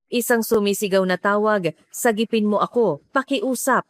Isang sumisigaw na tawag, sagipin mo ako, pakiusap.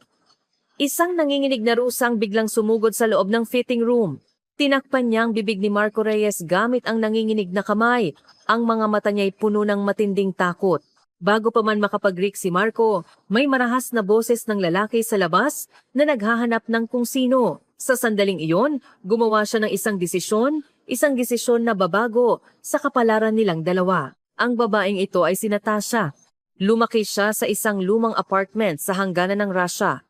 Isang nanginginig na rusang biglang sumugod sa loob ng fitting room. Tinakpan niya ang bibig ni Marco Reyes gamit ang nanginginig na kamay. Ang mga mata niya'y puno ng matinding takot. Bago pa man makapag-reak si Marco, may marahas na boses ng lalaki sa labas na naghahanap ng kung sino. Sa sandaling iyon, gumawa siya ng isang desisyon na babago sa kapalaran nilang dalawa. Ang babaeng ito ay si Natasha. Lumaki siya sa isang lumang apartment sa hangganan ng Russia.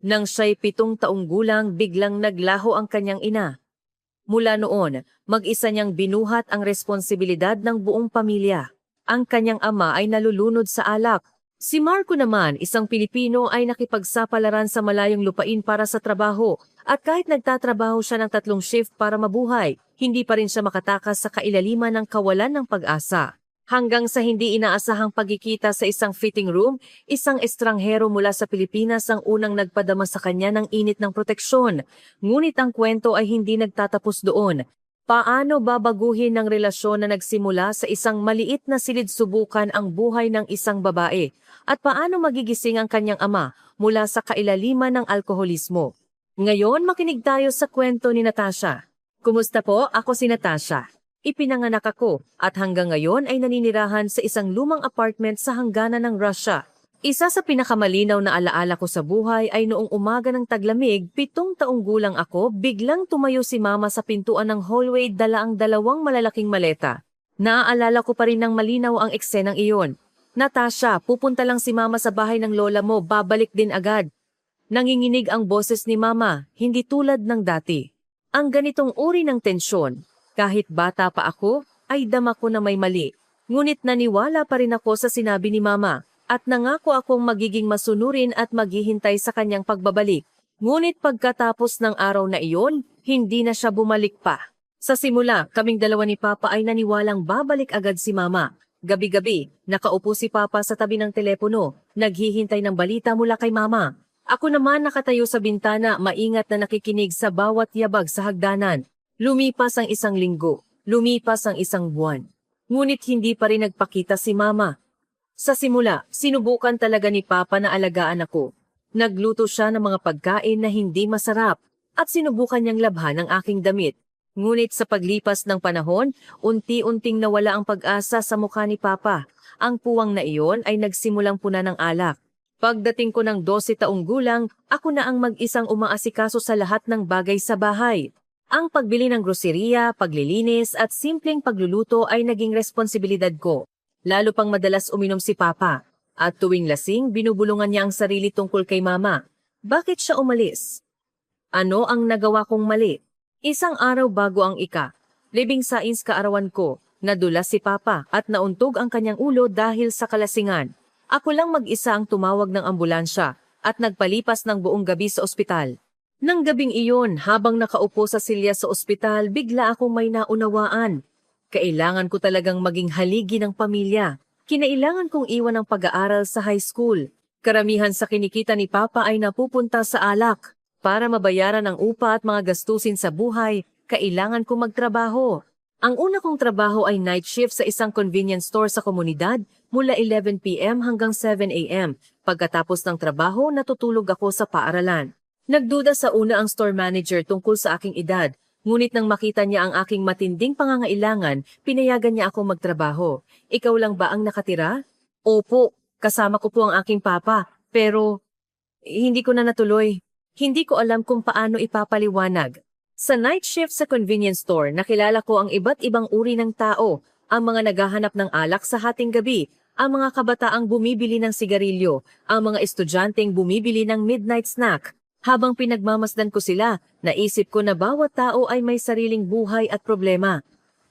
Nang siya'y 7 taong gulang, biglang naglaho ang kanyang ina. Mula noon, mag-isa niyang binuhat ang responsibilidad ng buong pamilya. Ang kanyang ama ay nalulunod sa alak. Si Marco naman, isang Pilipino, ay nakipagsapalaran sa malayong lupain para sa trabaho. At kahit nagtatrabaho siya ng 3 shift para mabuhay, hindi pa rin siya makatakas sa kailaliman ng kawalan ng pag-asa. Hanggang sa hindi inaasahang pagkikita sa isang fitting room, isang estranghero mula sa Pilipinas ang unang nagpadama sa kanya ng init ng proteksyon. Ngunit ang kwento ay hindi nagtatapos doon. Paano babaguhin ng relasyon na nagsimula sa isang maliit na silid subukan ang buhay ng isang babae? At paano magigising ang kanyang ama mula sa kailaliman ng alkoholismo? Ngayon makinig tayo sa kwento ni Natasha. Kumusta po? Ako si Natasha. Ipinanganak ako at hanggang ngayon ay naninirahan sa isang lumang apartment sa hangganan ng Russia. Isa sa pinakamalinaw na alaala ko sa buhay ay noong umaga ng taglamig, 7 taong gulang ako, biglang tumayo si mama sa pintuan ng hallway, dala ang 2 malalaking maleta. Naaalala ko pa rin ng malinaw ang eksenang iyon. Natasha, pupunta lang si mama sa bahay ng lola mo, babalik din agad. Nanginginig ang boses ni mama, hindi tulad ng dati. Ang ganitong uri ng tensyon, kahit bata pa ako, ay dama ko na may mali. Ngunit naniwala pa rin ako sa sinabi ni mama at nangako akong magiging masunurin at maghihintay sa kanyang pagbabalik. Ngunit pagkatapos ng araw na iyon, hindi na siya bumalik pa. Sa simula, kaming dalawa ni Papa ay naniwalang babalik agad si mama. Gabi-gabi, nakaupo si Papa sa tabi ng telepono, naghihintay ng balita mula kay mama. Ako naman nakatayo sa bintana, maingat na nakikinig sa bawat yabag sa hagdanan. Lumipas ang 1 linggo, lumipas ang 1 buwan. Ngunit hindi pa rin nagpakita si mama. Sa simula, sinubukan talaga ni Papa na alagaan ako. Nagluto siya ng mga pagkain na hindi masarap at sinubukan niyang labhan ang aking damit. Ngunit sa paglipas ng panahon, unti-unting nawala ang pag-asa sa mukha ni Papa. Ang puwang na iyon ay nagsimulang puna ng alak. Pagdating ko ng 12 taong gulang, ako na ang mag-isang umaasikaso sa lahat ng bagay sa bahay. Ang pagbili ng groseriya, paglilinis at simpleng pagluluto ay naging responsibilidad ko. Lalo pang madalas uminom si Papa. At tuwing lasing, binubulungan niya ang sarili tungkol kay Mama. Bakit siya umalis? Ano ang nagawa kong mali? Isang araw bago ang living science kaarawan ko, nadulas si Papa at nauntog ang kanyang ulo dahil sa kalasingan. Ako lang mag-isa ang tumawag ng ambulansya at nagpalipas ng buong gabi sa ospital. Nang gabing iyon, habang nakaupo sa silya sa ospital, bigla akong may naunawaan. Kailangan ko talagang maging haligi ng pamilya. Kinailangan kong iwan ang pag-aaral sa high school. Karamihan sa kinikita ni Papa ay napupunta sa alak. Para mabayaran ang upa at mga gastusin sa buhay, kailangan kong magtrabaho. Ang una kong trabaho ay night shift sa isang convenience store sa komunidad mula 11 p.m. hanggang 7 a.m. Pagkatapos ng trabaho, natutulog ako sa paaralan. Nagduda sa una ang store manager tungkol sa aking edad, ngunit nang makita niya ang aking matinding pangangailangan, pinayagan niya akong magtrabaho. Ikaw lang ba ang nakatira? Opo, kasama ko po ang aking papa, pero hindi ko na natuloy. Hindi ko alam kung paano ipapaliwanag. Sa night shift sa convenience store, nakilala ko ang iba't ibang uri ng tao, ang mga naghahanap ng alak sa hating gabi, ang mga kabataang bumibili ng sigarilyo, ang mga estudyanteng bumibili ng midnight snack. Habang pinagmamasdan ko sila, naisip ko na bawat tao ay may sariling buhay at problema.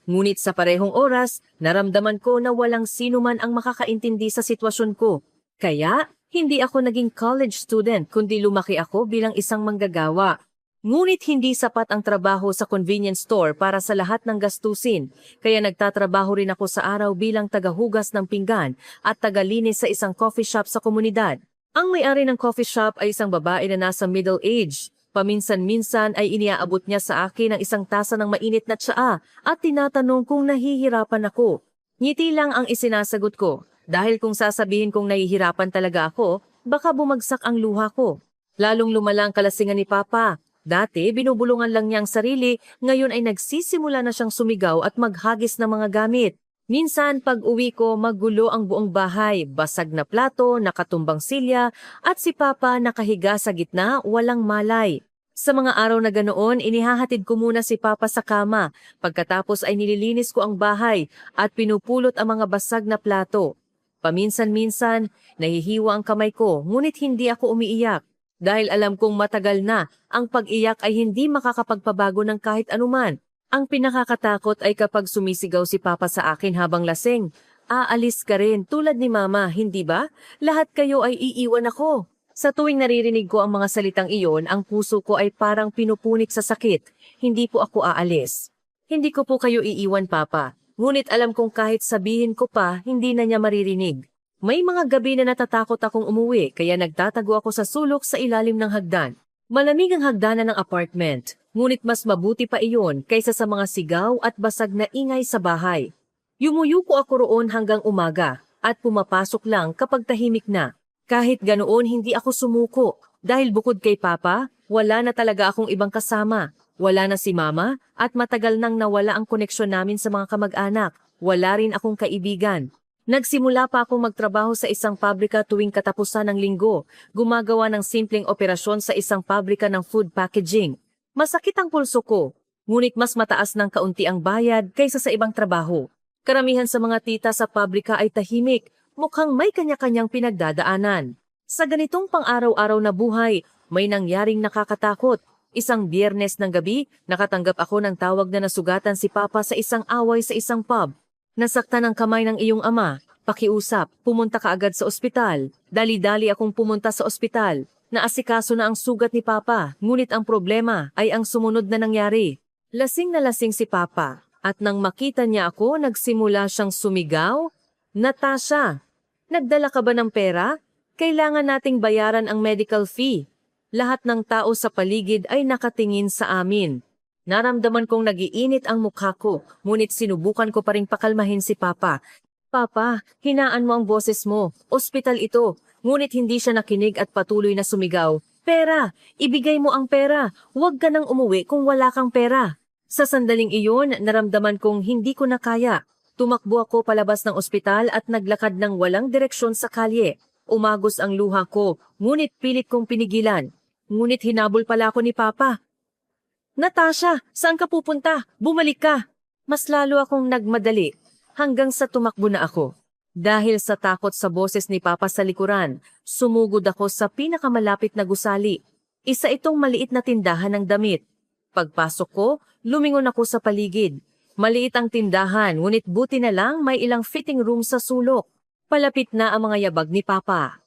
Ngunit sa parehong oras, naramdaman ko na walang sino man ang makakaintindi sa sitwasyon ko. Kaya, hindi ako naging college student kundi lumaki ako bilang isang manggagawa. Ngunit hindi sapat ang trabaho sa convenience store para sa lahat ng gastusin, kaya nagtatrabaho rin ako sa araw bilang tagahugas ng pinggan at tagalinis sa isang coffee shop sa komunidad. Ang may-ari ng coffee shop ay isang babae na nasa middle age. Paminsan-minsan ay iniaabot niya sa akin ang isang tasa ng mainit na tsaa at tinatanong kung nahihirapan ako. Ngiti lang ang isinasagot ko Dahil kung sasabihin kong nahihirapan talaga ako, baka bumagsak ang luha ko. Lalong lumala ang kalasingan ni Papa. Dati, binubulungan lang niya ang sarili, ngayon ay nagsisimula na siyang sumigaw at maghagis ng mga gamit. Minsan, pag uwi ko, magulo ang buong bahay, basag na plato, nakatumbang silya, at si Papa nakahiga sa gitna, walang malay. Sa mga araw na ganoon, inihahatid ko muna si Papa sa kama. Pagkatapos ay nililinis ko ang bahay at pinupulot ang mga basag na plato. Paminsan-minsan, nahihiwa ang kamay ko, ngunit hindi ako umiiyak. Dahil alam kong matagal na, ang pag-iyak ay hindi makakapagpabago ng kahit anuman. Ang pinakakatakot ay kapag sumisigaw si Papa sa akin habang lasing. Aalis ka rin tulad ni Mama, hindi ba? Lahat kayo ay iiwan ako. Sa tuwing naririnig ko ang mga salitang iyon, ang puso ko ay parang pinupunit sa sakit. Hindi po ako aalis. Hindi ko po kayo iiwan, Papa. Ngunit alam kong kahit sabihin ko pa, hindi na niya maririnig. May mga gabi na natatakot akong umuwi, kaya nagtatago ako sa sulok sa ilalim ng hagdan. Malamig ang hagdanan ng apartment. Ngunit mas mabuti pa iyon kaysa sa mga sigaw at basag na ingay sa bahay. Yumuyuko ako roon hanggang umaga at pumapasok lang kapag tahimik na. Kahit ganoon hindi ako sumuko dahil bukod kay Papa, wala na talaga akong ibang kasama. Wala na si Mama at matagal nang nawala ang koneksyon namin sa mga kamag-anak. Wala rin akong kaibigan. Nagsimula pa akong magtrabaho sa isang pabrika tuwing katapusan ng linggo. Gumagawa ng simpleng operasyon sa isang pabrika ng food packaging. Masakit ang pulso ko, ngunit mas mataas ng kaunti ang bayad kaysa sa ibang trabaho. Karamihan sa mga tita sa pabrika ay tahimik, mukhang may kanya-kanyang pinagdadaanan. Sa ganitong pang-araw-araw na buhay, may nangyaring nakakatakot. Isang Biyernes ng gabi, nakatanggap ako ng tawag na nasugatan si Papa sa isang away sa isang pub. Nasaktan ang kamay ng iyong ama, pakiusap, pumunta ka agad sa ospital. Dali-dali akong pumunta sa ospital. Naasikaso na ang sugat ni Papa, ngunit ang problema ay ang sumunod na nangyari. Lasing na lasing si Papa, at nang makita niya ako, nagsimula siyang sumigaw. Natasha, nagdala ka ba ng pera? Kailangan nating bayaran ang medical fee. Lahat ng tao sa paligid ay nakatingin sa amin. Naramdaman kong nagiinit ang mukha ko, ngunit sinubukan ko pa ring pakalmahin si Papa. Papa, hinaan mo ang boses mo. Ospital ito. Ngunit hindi siya nakinig at patuloy na sumigaw. Pera! Ibigay mo ang pera! Huwag ka nang umuwi kung wala kang pera. Sa sandaling iyon, naramdaman kong hindi ko na kaya. Tumakbo ako palabas ng ospital at naglakad ng walang direksyon sa kalye. Umagos ang luha ko, ngunit pilit kong pinigilan. Ngunit hinabol pala ako ni Papa. Natasha, saan ka pupunta? Bumalik ka! Mas lalo akong nagmadali, hanggang sa tumakbo na ako. Dahil sa takot sa boses ni Papa sa likuran, sumugod ako sa pinakamalapit na gusali. Isa itong maliit na tindahan ng damit. Pagpasok ko, lumingon ako sa paligid. Maliit ang tindahan, ngunit buti na lang may ilang fitting room sa sulok. Palapit na ang mga yabag ni Papa.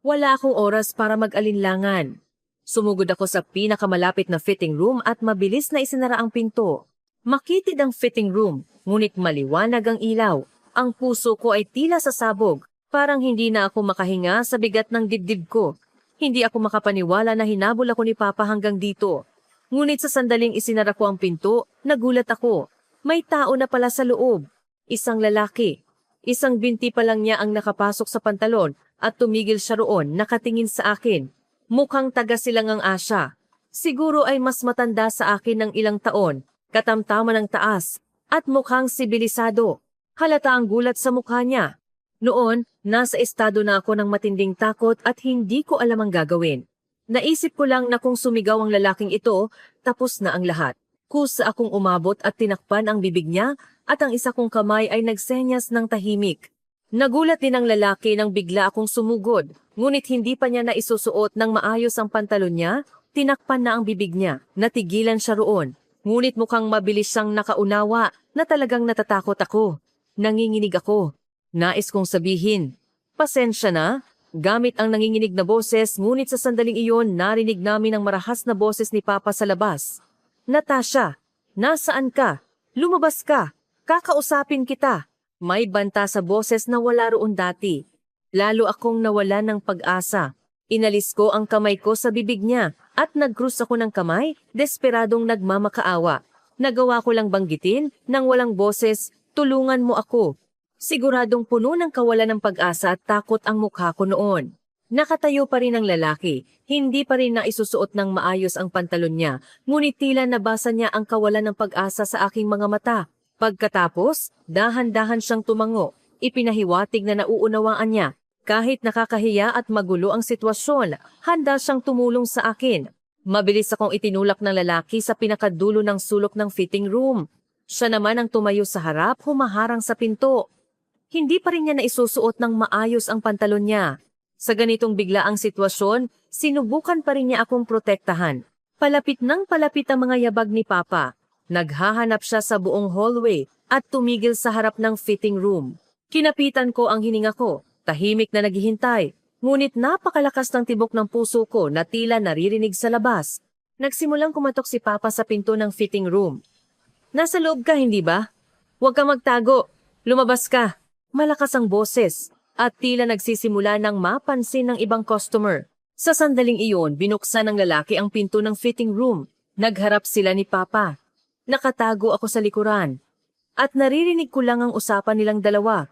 Wala akong oras para mag-alinlangan. Sumugod ako sa pinakamalapit na fitting room at mabilis na isinara ang pinto. Makitid ang fitting room, ngunit maliwanag ang ilaw. Ang puso ko ay tila sasabog, parang hindi na ako makahinga sa bigat ng dibdib ko. Hindi ako makapaniwala na hinabol ako ni Papa hanggang dito. Ngunit sa sandaling isinara ko ang pinto, nagulat ako. May tao na pala sa loob. Isang lalaki. Isang binti pa lang niya ang nakapasok sa pantalon at tumigil siya roon, nakatingin sa akin. Mukhang taga-silangang Asya. Siguro ay mas matanda sa akin ng ilang taon, katamtaman ng taas, at mukhang sibilisado. Halata ang gulat sa mukha niya. Noon, nasa estado na ako ng matinding takot at hindi ko alam ang gagawin. Naisip ko lang na kung sumigaw ang lalaking ito, tapos na ang lahat. Kusa akong umabot at tinakpan ang bibig niya at ang isa kong kamay ay nagsenyas ng tahimik. Nagulat din ang lalaki nang bigla akong sumugod, ngunit hindi pa niya naisusuot ng maayos ang pantalon niya, tinakpan na ang bibig niya, natigilan siya roon. Ngunit mukhang mabilis siyang nakaunawa na talagang natatakot ako. Nanginginig ako. Nais kong sabihin, pasensya na. Gamit ang nanginginig na boses, ngunit sa sandaling iyon narinig namin ang marahas na boses ni Papa sa labas. Natasha, nasaan ka? Lumabas ka. Kakausapin kita. May banta sa boses na wala roon dati. Lalo akong nawala ng pag-asa. Inalis ko ang kamay ko sa bibig niya at nag-cross ako ng kamay, desperadong nagmamakaawa. Nagawa ko lang banggitin nang walang boses, tulungan mo ako. Siguradong puno ng kawalan ng pag-asa at takot ang mukha ko noon. Nakatayo pa rin ang lalaki, hindi pa rin naisusuot ng maayos ang pantalon niya, ngunit tila nabasa niya ang kawalan ng pag-asa sa aking mga mata. Pagkatapos, dahan-dahan siyang tumango, ipinahiwatig na nauunawaan niya. Kahit nakakahiya at magulo ang sitwasyon, handa siyang tumulong sa akin. Mabilis akong itinulak ng lalaki sa pinakadulo ng sulok ng fitting room. Siya naman ang tumayo sa harap, humaharang sa pinto. Hindi pa rin niya naisusuot ng maayos ang pantalon niya. Sa ganitong biglaang sitwasyon, sinubukan pa rin niya akong protektahan. Palapit ng palapit ang mga yabag ni Papa. Naghahanap siya sa buong hallway at tumigil sa harap ng fitting room. Kinapitan ko ang hininga ko, tahimik na naghihintay. Ngunit napakalakas ng tibok ng puso ko na tila naririnig sa labas. Nagsimulang kumatok si Papa sa pinto ng fitting room. "Nasa loob ka, hindi ba? Huwag kang magtago. Lumabas ka." Malakas ang boses at tila nagsisimula ng mapansin ng ibang customer. Sa sandaling iyon, binuksan ng lalaki ang pinto ng fitting room. Nagharap sila ni Papa. Nakatago ako sa likuran. At naririnig ko lang ang usapan nilang dalawa.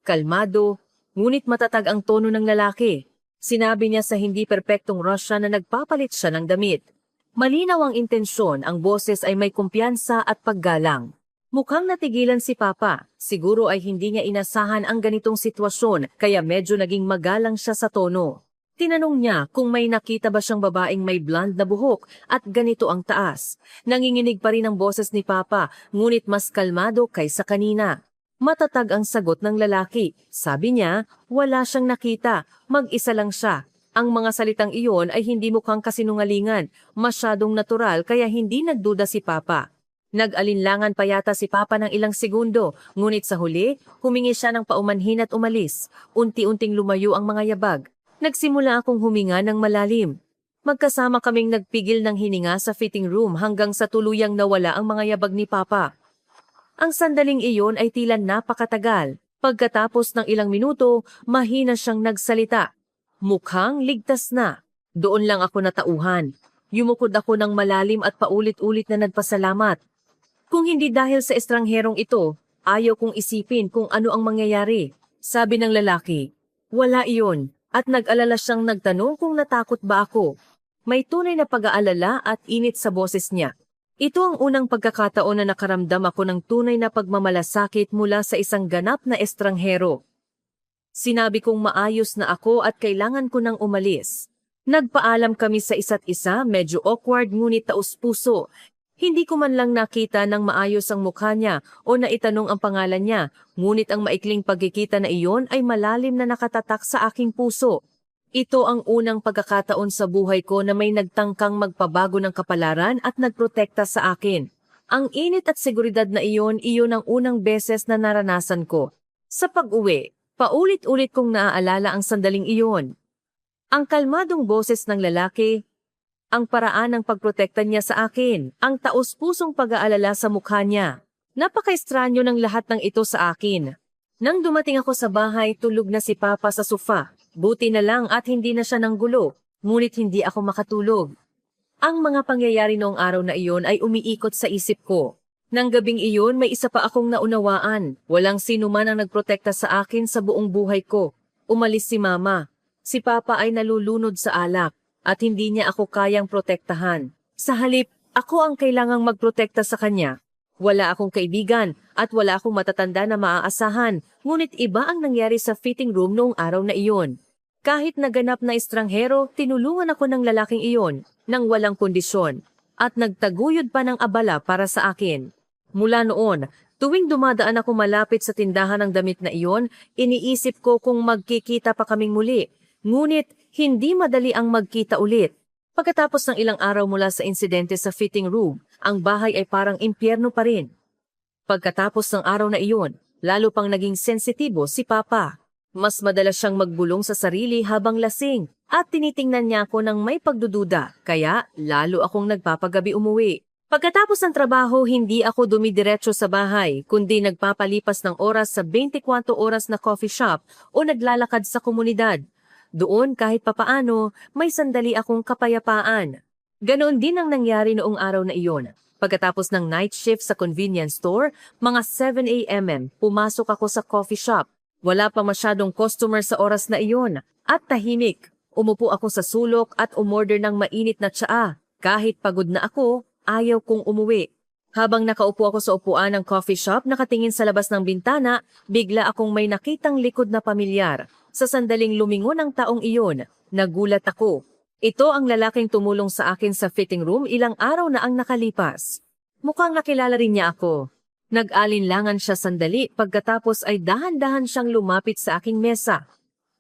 Kalmado, ngunit matatag ang tono ng lalaki. Sinabi niya sa hindi perpektong Russia na nagpapalit siya ng damit. Malinaw ang intensyon, ang boses ay may kumpiyansa at paggalang. Mukhang natigilan si Papa. Siguro ay hindi niya inasahan ang ganitong sitwasyon kaya medyo naging magalang siya sa tono. Tinanong niya kung may nakita ba siyang babaeng may blonde na buhok at ganito ang taas. Nanginginig pa rin ang boses ni Papa, ngunit mas kalmado kaysa kanina. Matatag ang sagot ng lalaki. Sabi niya, wala siyang nakita, mag-isa lang siya. Ang mga salitang iyon ay hindi mukhang kasinungalingan, masyadong natural kaya hindi nagduda si Papa. Nag-alinlangan pa yata si Papa ng ilang segundo, ngunit sa huli, humingi siya ng paumanhin at umalis. Unti-unting lumayo ang mga yabag. Nagsimula akong huminga ng malalim. Magkasama kaming nagpigil ng hininga sa fitting room hanggang sa tuluyang nawala ang mga yabag ni Papa. Ang sandaling iyon ay tila napakatagal. Pagkatapos ng ilang minuto, mahina siyang nagsalita. Mukhang ligtas na. Doon lang ako natauhan. Yumukod ako ng malalim at paulit-ulit na nagpasalamat. Kung hindi dahil sa estrangherong ito, ayaw kong isipin kung ano ang mangyayari. Sabi ng lalaki, wala iyon, at nag-alala siyang nagtanong kung natakot ba ako. May tunay na pag-aalala at init sa boses niya. Ito ang unang pagkakataon na nakaramdam ako ng tunay na pagmamalasakit mula sa isang ganap na estranghero. Sinabi kong maayos na ako at kailangan ko nang umalis. Nagpaalam kami sa isa't isa, medyo awkward ngunit taus-puso. Hindi ko man lang nakita ng maayos ang mukha niya o naitanong ang pangalan niya, ngunit ang maikling pagkikita na iyon ay malalim na nakatatak sa aking puso. Ito ang unang pagkakataon sa buhay ko na may nagtangkang magpabago ng kapalaran at nagprotekta sa akin. Ang init at seguridad na iyon ang unang beses na naranasan ko. Sa pag-uwi, paulit-ulit kong naaalala ang sandaling iyon. Ang kalmadong boses ng lalaki, ang paraan ng pagprotekta niya sa akin, ang taos-pusong pag-aalala sa mukha niya. Napaka-estranyo ng lahat ng ito sa akin. Nang dumating ako sa bahay, tulog na si Papa sa sofa. Buti na lang at hindi na siya nanggulo, ngunit hindi ako makatulog. Ang mga pangyayari noong araw na iyon ay umiikot sa isip ko. Nang gabing iyon, may isa pa akong naunawaan. Walang sino man ang nagprotekta sa akin sa buong buhay ko. Umalis si Mama. Si Papa ay nalulunod sa alak. At hindi niya ako kayang protektahan. Sa halip, ako ang kailangang magprotekta sa kanya. Wala akong kaibigan at wala akong matatanda na maaasahan, ngunit iba ang nangyari sa fitting room noong araw na iyon. Kahit naganap na estranghero, tinulungan ako ng lalaking iyon nang walang kondisyon at nagtaguyod pa ng abala para sa akin. Mula noon, tuwing dumadaan ako malapit sa tindahan ng damit na iyon, iniisip ko kung magkikita pa kaming muli. Ngunit, hindi madali ang magkita ulit. Pagkatapos ng ilang araw mula sa insidente sa fitting room, ang bahay ay parang impyerno pa rin. Pagkatapos ng araw na iyon, lalo pang naging sensitibo si Papa. Mas madalas siyang magbulong sa sarili habang lasing at tinitingnan niya ako ng may pagdududa, kaya lalo akong nagpapagabi umuwi. Pagkatapos ng trabaho, hindi ako dumidiretso sa bahay, kundi nagpapalipas ng oras sa 24 oras na coffee shop o naglalakad sa komunidad. Doon kahit papaano, may sandali akong kapayapaan. Ganoon din ang nangyari noong araw na iyon. Pagkatapos ng night shift sa convenience store, mga 7 a.m. pumasok ako sa coffee shop. Wala pa masyadong customer sa oras na iyon at tahimik. Umupo ako sa sulok at umorder ng mainit na tsaa. Kahit pagod na ako, ayaw kong umuwi. Habang nakaupo ako sa upuan ng coffee shop, nakatingin sa labas ng bintana, bigla akong may nakitang likod na pamilyar. Sa sandaling lumingon ang taong iyon, nagulat ako. Ito ang lalaking tumulong sa akin sa fitting room ilang araw na ang nakalipas. Mukhang nakilala rin niya ako. Nag-alinlangan siya sandali pagkatapos ay dahan-dahan siyang lumapit sa aking mesa.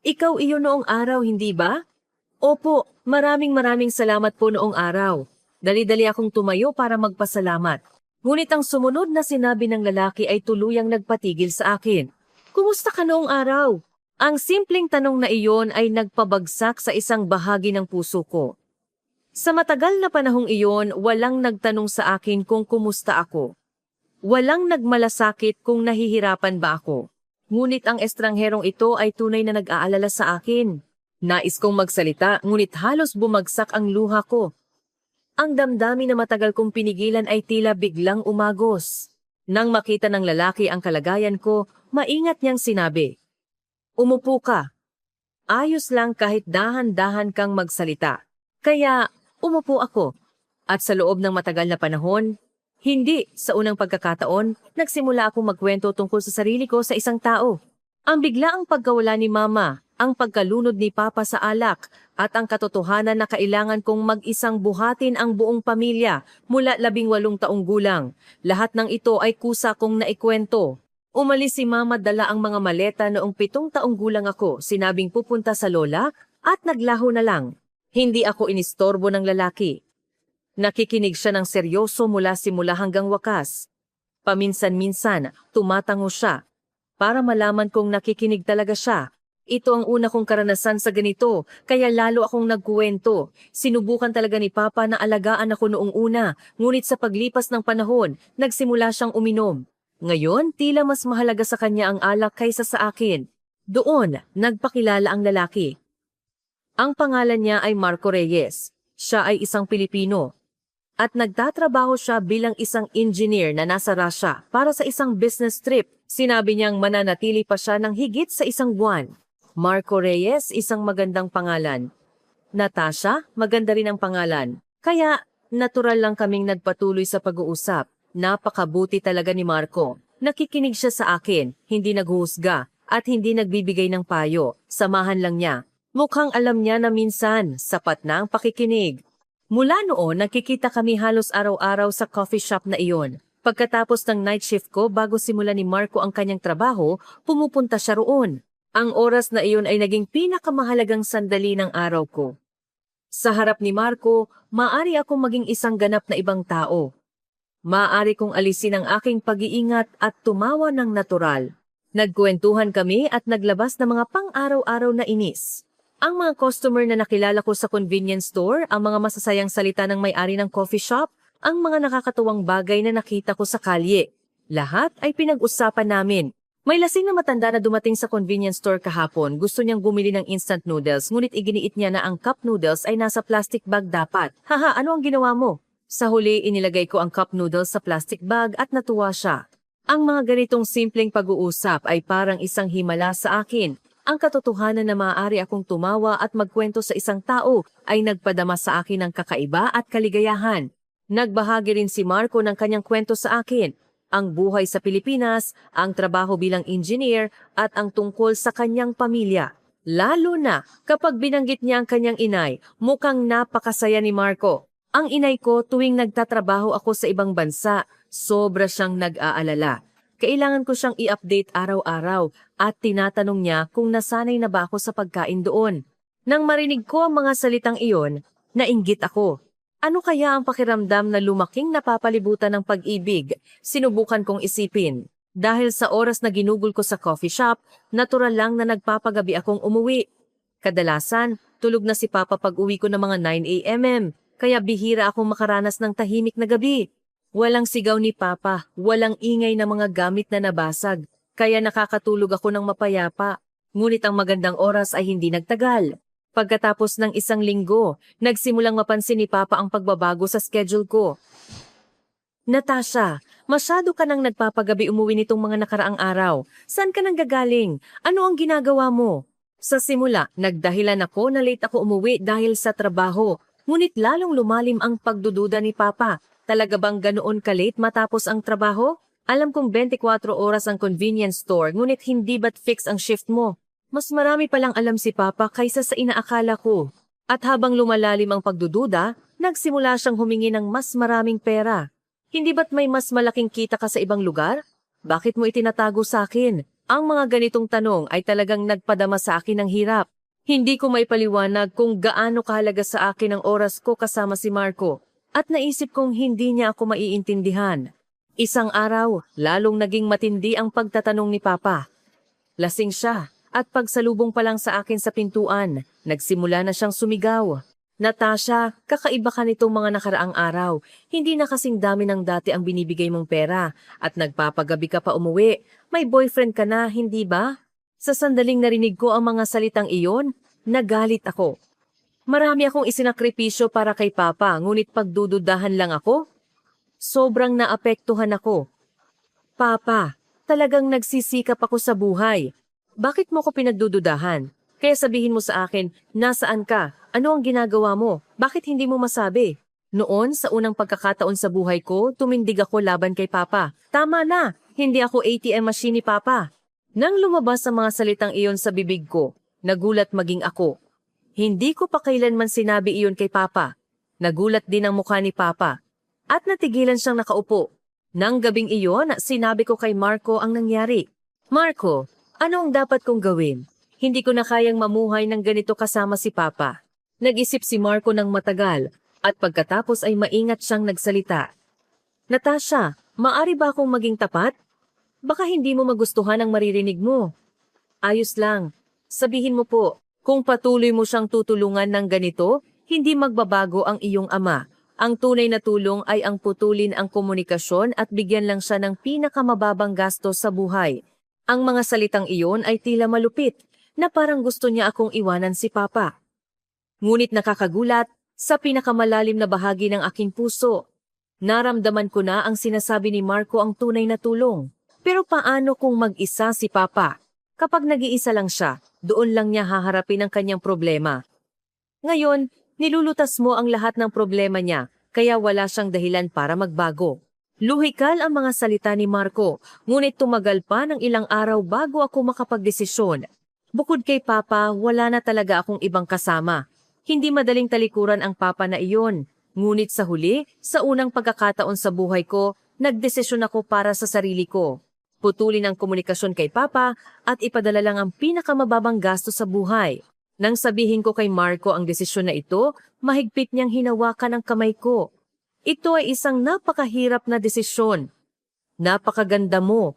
Ikaw iyon noong araw, hindi ba? Opo, maraming salamat po noong araw. Dali-dali akong tumayo para magpasalamat. Ngunit ang sumunod na sinabi ng lalaki ay tuluyang nagpatigil sa akin. Kumusta ka noong araw? Ang simpleng tanong na iyon ay nagpabagsak sa isang bahagi ng puso ko. Sa matagal na panahong iyon, walang nagtanong sa akin kung kumusta ako. Walang nagmalasakit kung nahihirapan ba ako. Ngunit ang estrangherong ito ay tunay na nag-aalala sa akin. Nais kong magsalita, ngunit halos bumagsak ang luha ko. Ang damdamin na matagal kong pinigilan ay tila biglang umagos. Nang makita ng lalaki ang kalagayan ko, maingat niyang sinabi, "Umupo ka. Ayos lang kahit dahan-dahan kang magsalita." Kaya umupo ako. At sa loob ng matagal na panahon, hindi sa unang pagkakataon, nagsimula akong magkwento tungkol sa sarili ko sa isang tao. Ang biglaang pagkawala ni Mama, ang pagkalunod ni Papa sa alak, at ang katotohanan na kailangan kong mag-isang buhatin ang buong pamilya mula 18 taong gulang. Lahat ng ito ay kusa kong naikwento. Umalis si Mama dala ang mga maleta noong 7 taong gulang ako, sinabing pupunta sa lola at naglaho na lang. Hindi ako inistorbo ng lalaki. Nakikinig siya ng seryoso mula simula hanggang wakas. Paminsan-minsan, tumatango siya. Para malaman kong nakikinig talaga siya. Ito ang una kong karanasan sa ganito, kaya lalo akong nagkuwento. Sinubukan talaga ni Papa na alagaan ako noong una, ngunit sa paglipas ng panahon, nagsimula siyang uminom. Ngayon, tila mas mahalaga sa kanya ang alak kaysa sa akin. Doon, nagpakilala ang lalaki. Ang pangalan niya ay Marco Reyes. Siya ay isang Pilipino. At nagtatrabaho siya bilang isang engineer na nasa Russia para sa isang business trip. Sinabi niyang mananatili pa siya ng higit sa 1 buwan. Marco Reyes, isang magandang pangalan. Natasha, maganda rin ang pangalan. Kaya, natural lang kaming nagpatuloy sa pag-uusap. Napakabuti talaga ni Marco. Nakikinig siya sa akin, hindi naghuhusga, at hindi nagbibigay ng payo. Samahan lang niya. Mukhang alam niya na minsan, sapat na ang pakikinig. Mula noon, nakikita kami halos araw-araw sa coffee shop na iyon. Pagkatapos ng night shift ko, bago simula ni Marco ang kanyang trabaho, pumupunta siya roon. Ang oras na iyon ay naging pinakamahalagang sandali ng araw ko. Sa harap ni Marco, maaari akong maging isang ganap na ibang tao. Maaari kong alisin ang aking pag-iingat at tumawa ng natural. Nagkwentuhan kami at naglabas ng mga pang-araw-araw na inis. Ang mga customer na nakilala ko sa convenience store, ang mga masasayang salita ng may-ari ng coffee shop, ang mga nakakatuwang bagay na nakita ko sa kalye. Lahat ay pinag-usapan namin. May lasing na matanda na dumating sa convenience store kahapon. Gusto niyang bumili ng instant noodles, ngunit iginiit niya na ang cup noodles ay nasa plastic bag dapat. Haha, ano ang ginawa mo? Sa huli, inilagay ko ang cup noodles sa plastic bag at natuwa siya. Ang mga ganitong simpleng pag-uusap ay parang isang himala sa akin. Ang katotohanan na maaari akong tumawa at magkwento sa isang tao ay nagpadama sa akin ng kakaiba at kaligayahan. Nagbahagi rin si Marco ng kanyang kwento sa akin. Ang buhay sa Pilipinas, ang trabaho bilang engineer at ang tungkol sa kanyang pamilya. Lalo na kapag binanggit niya ang kanyang inay, mukhang napakasaya ni Marco. Ang inay ko tuwing nagtatrabaho ako sa ibang bansa, sobra siyang nag-aalala. Kailangan ko siyang i-update araw-araw at tinatanong niya kung nasanay na ba ako sa pagkain doon. Nang marinig ko ang mga salitang iyon, nainggit ako. Ano kaya ang pakiramdam na lumaking napapalibutan ng pag-ibig? Sinubukan kong isipin. Dahil sa oras na ginugol ko sa coffee shop, natural lang na nagpapagabi akong umuwi. Kadalasan, tulog na si Papa pag-uwi ko ng mga 9 a.m. Kaya bihira akong makaranas ng tahimik na gabi. Walang sigaw ni Papa, walang ingay na mga gamit na nabasag. Kaya nakakatulog ako ng mapayapa. Ngunit ang magandang oras ay hindi nagtagal. Pagkatapos ng 1 linggo, nagsimulang mapansin ni Papa ang pagbabago sa schedule ko. Natasha, masyado ka nang nagpapagabi umuwi nitong mga nakaraang araw. Saan ka nang gagaling? Ano ang ginagawa mo? Sa simula, nagdahilan ako na late ako umuwi dahil sa trabaho. Ngunit lalong lumalim ang pagdududa ni Papa. Talaga bang ganoon ka-late matapos ang trabaho? Alam kong 24 oras ang convenience store, ngunit hindi ba't fix ang shift mo? Mas marami palang alam si Papa kaysa sa inaakala ko. At habang lumalalim ang pagdududa, nagsimula siyang humingi ng mas maraming pera. Hindi ba't may mas malaking kita ka sa ibang lugar? Bakit mo itinatago sa akin? Ang mga ganitong tanong ay talagang nagpadama sa akin ng hirap. Hindi ko maipaliwanag kung gaano kahalaga sa akin ang oras ko kasama si Marco. At naisip kong hindi niya ako maiintindihan. Isang araw, lalong naging matindi ang pagtatanong ni Papa. Lasing siya at pagsalubong pa lang sa akin sa pintuan, nagsimula na siyang sumigaw. Natasha, kakaiba ka nitong mga nakaraang araw. Hindi na kasing dami ng dati ang binibigay mong pera at nagpapagabi ka pa umuwi. May boyfriend ka na, hindi ba? Sa sandaling narinig ko ang mga salitang iyon, nagalit ako. Marami akong isinakripisyo para kay Papa, ngunit pagdududahan lang ako. Sobrang naapektuhan ako. Papa, talagang nagsisikap ako sa buhay. Bakit mo ko pinagdududahan? Kaya sabihin mo sa akin, nasaan ka? Ano ang ginagawa mo? Bakit hindi mo masabi? Noon, sa unang pagkakataon sa buhay ko, tumindig ako laban kay Papa. Tama na, hindi ako ATM machine ni Papa. Nang lumabas ang mga salitang iyon sa bibig ko, nagulat maging ako. Hindi ko pa kailanman sinabi iyon kay Papa. Nagulat din ang mukha ni Papa. At natigilan siyang nakaupo. Nang gabing iyon, sinabi ko kay Marco ang nangyari. Marco, ano ang dapat kong gawin? Hindi ko na kayang mamuhay ng ganito kasama si Papa. Nag-isip si Marco ng matagal at pagkatapos ay maingat siyang nagsalita. Natasha, maari ba akong maging tapat? Baka hindi mo magustuhan ang maririnig mo. Ayos lang. Sabihin mo po, kung patuloy mo siyang tutulungan ng ganito, hindi magbabago ang iyong ama. Ang tunay na tulong ay ang putulin ang komunikasyon at bigyan lang siya ng pinakamababang gasto sa buhay. Ang mga salitang iyon ay tila malupit, na parang gusto niya akong iwanan si Papa. Ngunit nakakagulat, sa pinakamalalim na bahagi ng aking puso, naramdaman ko na ang sinasabi ni Marco ang tunay na tulong. Pero paano kung mag-isa si Papa? Kapag nag-iisa lang siya, doon lang niya haharapin ang kanyang problema. Ngayon, nilulutas mo ang lahat ng problema niya, kaya wala siyang dahilan para magbago. Luhikal ang mga salita ni Marco, ngunit tumagal pa ng ilang araw bago ako makapagdesisyon. Bukod kay Papa, wala na talaga akong ibang kasama. Hindi madaling talikuran ang Papa na iyon. Ngunit sa huli, sa unang pagkakataon sa buhay ko, nagdesisyon ako para sa sarili ko. Putulin ang komunikasyon kay Papa at ipadala lang ang pinakamababang gasto sa buhay. Nang sabihin ko kay Marco ang desisyon na ito, mahigpit niyang hinawakan ang kamay ko. Ito ay isang napakahirap na desisyon. Napakaganda mo.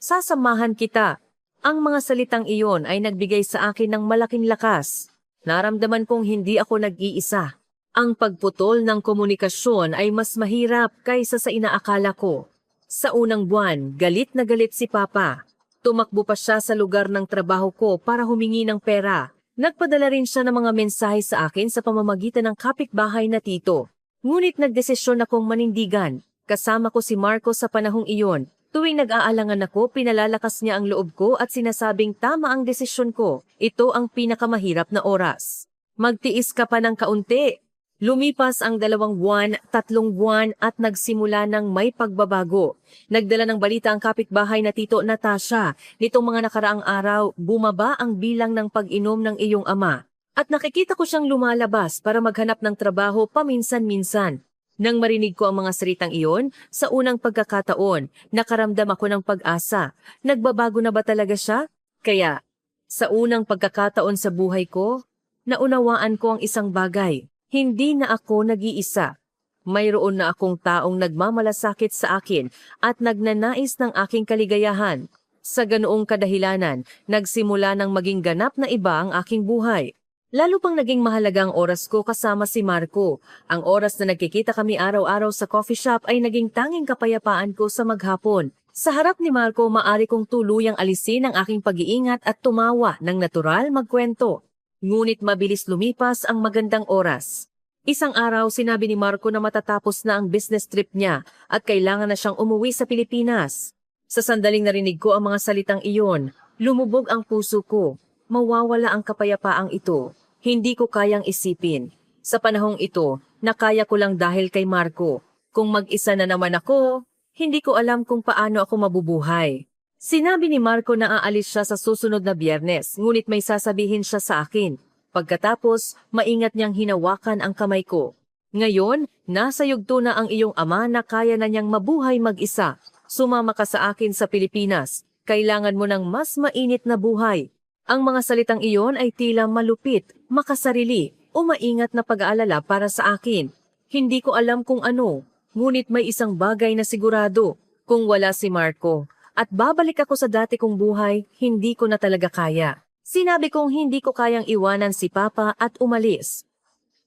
Sasamahan kita. Ang mga salitang iyon ay nagbigay sa akin ng malaking lakas. Naramdaman kong hindi ako nag-iisa. Ang pagputol ng komunikasyon ay mas mahirap kaysa sa inaakala ko. Sa unang buwan, galit na galit si Papa. Tumakbo pa siya sa lugar ng trabaho ko para humingi ng pera. Nagpadala rin siya ng mga mensahe sa akin sa pamamagitan ng kapitbahay na tito. Ngunit nagdesisyon akong manindigan. Kasama ko si Marco sa panahong iyon. Tuwing nag-aalangan ako, pinalalakas niya ang loob ko at sinasabing tama ang desisyon ko. Ito ang pinakamahirap na oras. Magtiis ka pa ng kaunti. Lumipas ang 2 buwan, 3 buwan at nagsimula ng may pagbabago. Nagdala ng balita ang kapitbahay na Tito Natasha. Nitong mga nakaraang araw, bumaba ang bilang ng pag-inom ng iyong ama. At nakikita ko siyang lumalabas para maghanap ng trabaho paminsan-minsan. Nang marinig ko ang mga salitang iyon, sa unang pagkakataon, nakaramdam ako ng pag-asa. Nagbabago na ba talaga siya? Kaya, sa unang pagkakataon sa buhay ko, naunawaan ko ang isang bagay. Hindi na ako nag-iisa. Mayroon na akong taong nagmamalasakit sa akin at nagnanais ng aking kaligayahan. Sa ganoong kadahilanan, nagsimula ng maging ganap na iba ang aking buhay. Lalo pang naging mahalaga ang oras ko kasama si Marco. Ang oras na nagkikita kami araw-araw sa coffee shop ay naging tanging kapayapaan ko sa maghapon. Sa harap ni Marco, maari kong tuluyang alisin ang aking pag-iingat at tumawa ng natural magkwento. Ngunit mabilis lumipas ang magandang oras. Isang araw sinabi ni Marco na matatapos na ang business trip niya at kailangan na siyang umuwi sa Pilipinas. Sa sandaling narinig ko ang mga salitang iyon, lumubog ang puso ko. Mawawala ang kapayapaang ito. Hindi ko kayang isipin. Sa panahong ito, nakaya ko lang dahil kay Marco. Kung mag-isa na naman ako, hindi ko alam kung paano ako mabubuhay. Sinabi ni Marco na aalis siya sa susunod na Biyernes, ngunit may sasabihin siya sa akin. Pagkatapos, maingat niyang hinawakan ang kamay ko. Ngayon, nasa yugto na ang iyong ama na kaya na niyang mabuhay mag-isa. Sumama ka sa akin sa Pilipinas. Kailangan mo ng mas mainit na buhay. Ang mga salitang iyon ay tila malupit, makasarili, o maingat na pag-aalala para sa akin. Hindi ko alam kung ano, ngunit may isang bagay na sigurado. Kung wala si Marco, at babalik ako sa dati kong buhay, hindi ko na talaga kaya. Sinabi kong hindi ko kayang iwanan si Papa at umalis.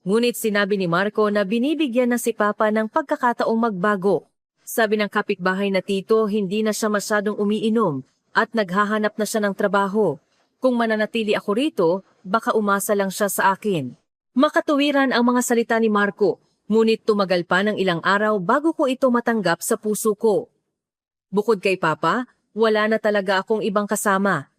Ngunit sinabi ni Marco na binibigyan na si Papa ng pagkakataong magbago. Sabi ng kapitbahay na tito, hindi na siya masyadong umiinom at naghahanap na siya ng trabaho. Kung mananatili ako rito, baka umasa lang siya sa akin. Makatuwiran ang mga salita ni Marco, ngunit tumagal pa ng ilang araw bago ko ito matanggap sa puso ko. Bukod kay Papa, wala na talaga akong ibang kasama.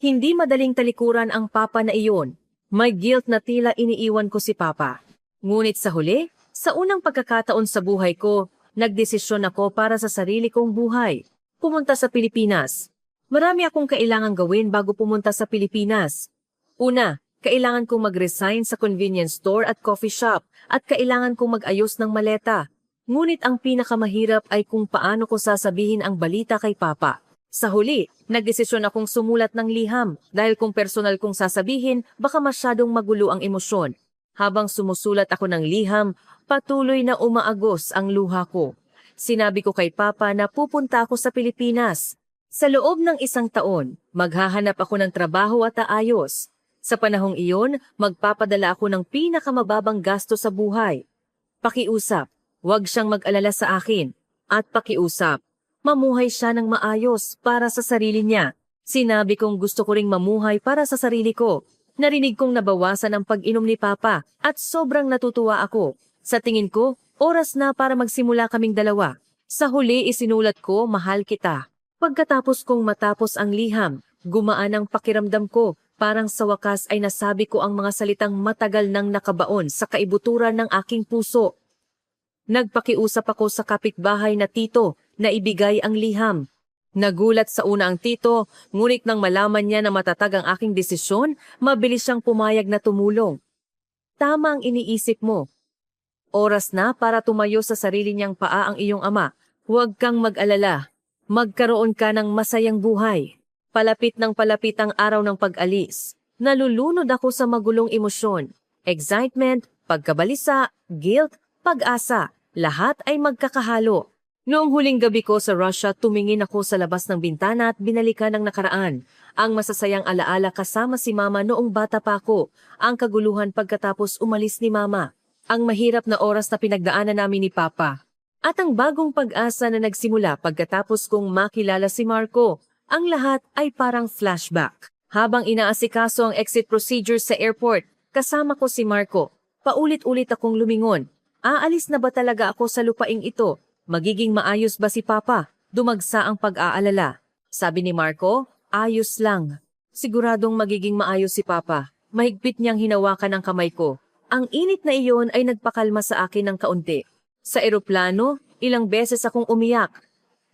Hindi madaling talikuran ang Papa na iyon. May guilt na tila iniiwan ko si Papa. Ngunit sa huli, sa unang pagkakataon sa buhay ko, nagdesisyon ako para sa sarili kong buhay. Pumunta sa Pilipinas. Marami akong kailangang gawin bago pumunta sa Pilipinas. Una, kailangan kong mag-resign sa convenience store at coffee shop at kailangan kong mag-ayos ng maleta. Ngunit ang pinakamahirap ay kung paano ko sasabihin ang balita kay Papa. Sa huli, nagdesisyon akong sumulat ng liham dahil kung personal kong sasabihin, baka masyadong magulo ang emosyon. Habang sumusulat ako ng liham, patuloy na umaagos ang luha ko. Sinabi ko kay Papa na pupunta ako sa Pilipinas. Sa loob ng 1 taon, maghahanap ako ng trabaho at aayos. Sa panahong iyon, magpapadala ako ng pinakamababang gasto sa buhay. Pakiusap, huwag siyang mag-alala sa akin. At pakiusap, mamuhay siya ng maayos para sa sarili niya. Sinabi kong gusto ko ring mamuhay para sa sarili ko. Narinig kong nabawasan ang pag-inom ni Papa at sobrang natutuwa ako. Sa tingin ko, oras na para magsimula kaming dalawa. Sa huli isinulat ko, mahal kita. Pagkatapos kong matapos ang liham, gumaan ang pakiramdam ko. Parang sa wakas ay nasabi ko ang mga salitang matagal nang nakabaon sa kaibuturan ng aking puso. Nagpakiusap ako sa kapitbahay na tito na ibigay ang liham. Nagulat sa una ang tito, ngunit nang malaman niya na matatag ang aking desisyon, mabilis siyang pumayag na tumulong. Tama ang iniisip mo. Oras na para tumayo sa sarili niyang paa ang iyong ama. Huwag kang mag-alala. Magkaroon ka ng masayang buhay. Palapit ng palapit ang araw ng pag-alis. Nalulunod ako sa magulong emosyon. Excitement, pagkabalisa, guilt, pag-asa. Lahat ay magkakahalo. Noong huling gabi ko sa Russia, tumingin ako sa labas ng bintana at binalikan ang nakaraan. Ang masasayang alaala kasama si Mama noong bata pa ako. Ang kaguluhan pagkatapos umalis ni Mama. Ang mahirap na oras na pinagdaanan namin ni Papa. At ang bagong pag-asa na nagsimula pagkatapos kong makilala si Marco. Ang lahat ay parang flashback. Habang inaasikaso ang exit procedure sa airport, kasama ko si Marco. Paulit-ulit akong lumingon. Aalis na ba talaga ako sa lupaing ito? Magiging maayos ba si Papa? Dumagsa ang pag-aalala. Sabi ni Marco, ayos lang. Siguradong magiging maayos si Papa. Mahigpit niyang hinawakan ang kamay ko. Ang init na iyon ay nagpakalma sa akin ng kaunti. Sa eroplano, ilang beses akong umiyak.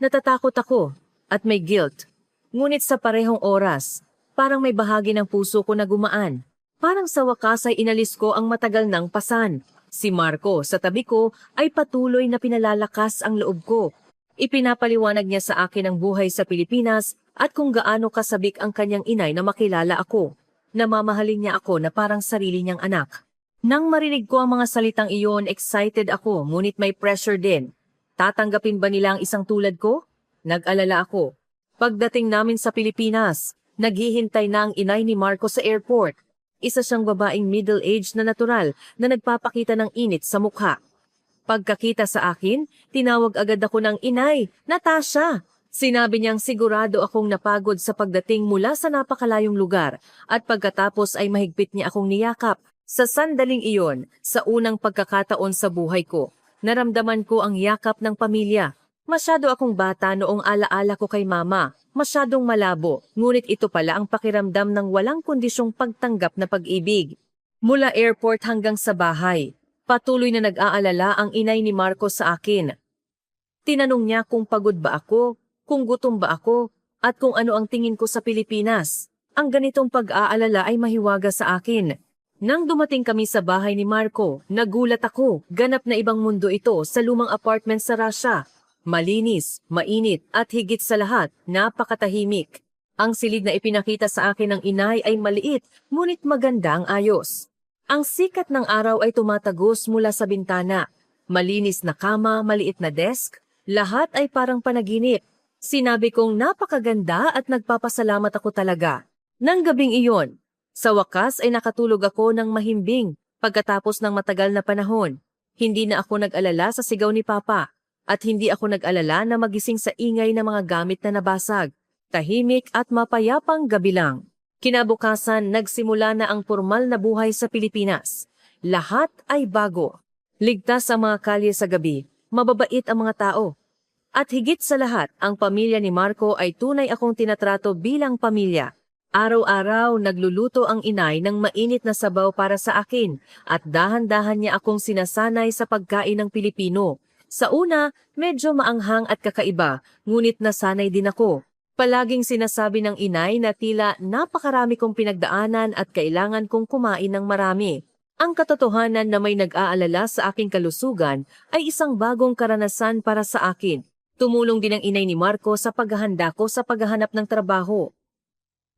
Natatakot ako at may guilt. Ngunit sa parehong oras, parang may bahagi ng puso ko na gumaan. Parang sa wakas ay inalis ko ang matagal ng pasan. Si Marco sa tabi ko ay patuloy na pinalalakas ang loob ko. Ipinapaliwanag niya sa akin ang buhay sa Pilipinas at kung gaano kasabik ang kanyang inay na makilala ako. Namamahalin niya ako na parang sarili niyang anak. Nang marinig ko ang mga salitang iyon, excited ako ngunit may pressure din. Tatanggapin ba nila ang isang tulad ko? Nag-alala ako. Pagdating namin sa Pilipinas, naghihintay na ang inay ni Marco sa airport. Isa siyang babaeng middle-aged na natural na nagpapakita ng init sa mukha. Pagkakita sa akin, tinawag agad ako ng inay, Natasha. Sinabi niyang sigurado akong napagod sa pagdating mula sa napakalayong lugar at pagkatapos ay mahigpit niya akong niyakap. Sa sandaling iyon, sa unang pagkakataon sa buhay ko, naramdaman ko ang yakap ng pamilya. Masyado akong bata noong alaala ko kay mama, masyadong malabo, ngunit ito pala ang pakiramdam ng walang kondisyong pagtanggap na pag-ibig. Mula airport hanggang sa bahay, patuloy na nag-aalala ang inay ni Marco sa akin. Tinanong niya kung pagod ba ako, kung gutom ba ako, at kung ano ang tingin ko sa Pilipinas. Ang ganitong pag-aalala ay mahiwaga sa akin. Nang dumating kami sa bahay ni Marco, nagulat ako. Ganap na ibang mundo ito sa lumang apartment sa Russia. Malinis, mainit at higit sa lahat, napakatahimik. Ang silid na ipinakita sa akin ng inay ay maliit, ngunit maganda ang ayos. Ang sikat ng araw ay tumatagos mula sa bintana. Malinis na kama, maliit na desk, lahat ay parang panaginip. Sinabi kong napakaganda at nagpapasalamat ako talaga. Nang gabing iyon, sa wakas ay nakatulog ako ng mahimbing pagkatapos ng matagal na panahon. Hindi na ako nag-alala sa sigaw ni Papa at hindi ako nag-alala na magising sa ingay ng mga gamit na nabasag. Tahimik at mapayapang gabi lang. Kinabukasan, nagsimula na ang formal na buhay sa Pilipinas. Lahat ay bago. Ligtas ang mga kalye sa gabi, mababait ang mga tao. At higit sa lahat, ang pamilya ni Marco ay tunay akong tinatrato bilang pamilya. Araw-araw nagluluto ang inay ng mainit na sabaw para sa akin at dahan-dahan niya akong sinasanay sa pagkain ng Pilipino. Sa una, medyo maanghang at kakaiba, ngunit nasanay din ako. Palaging sinasabi ng inay na tila napakarami kong pinagdaanan at kailangan kong kumain ng marami. Ang katotohanan na may nag-aalala sa aking kalusugan ay isang bagong karanasan para sa akin. Tumulong din ang inay ni Marco sa paghahanda ko sa paghahanap ng trabaho.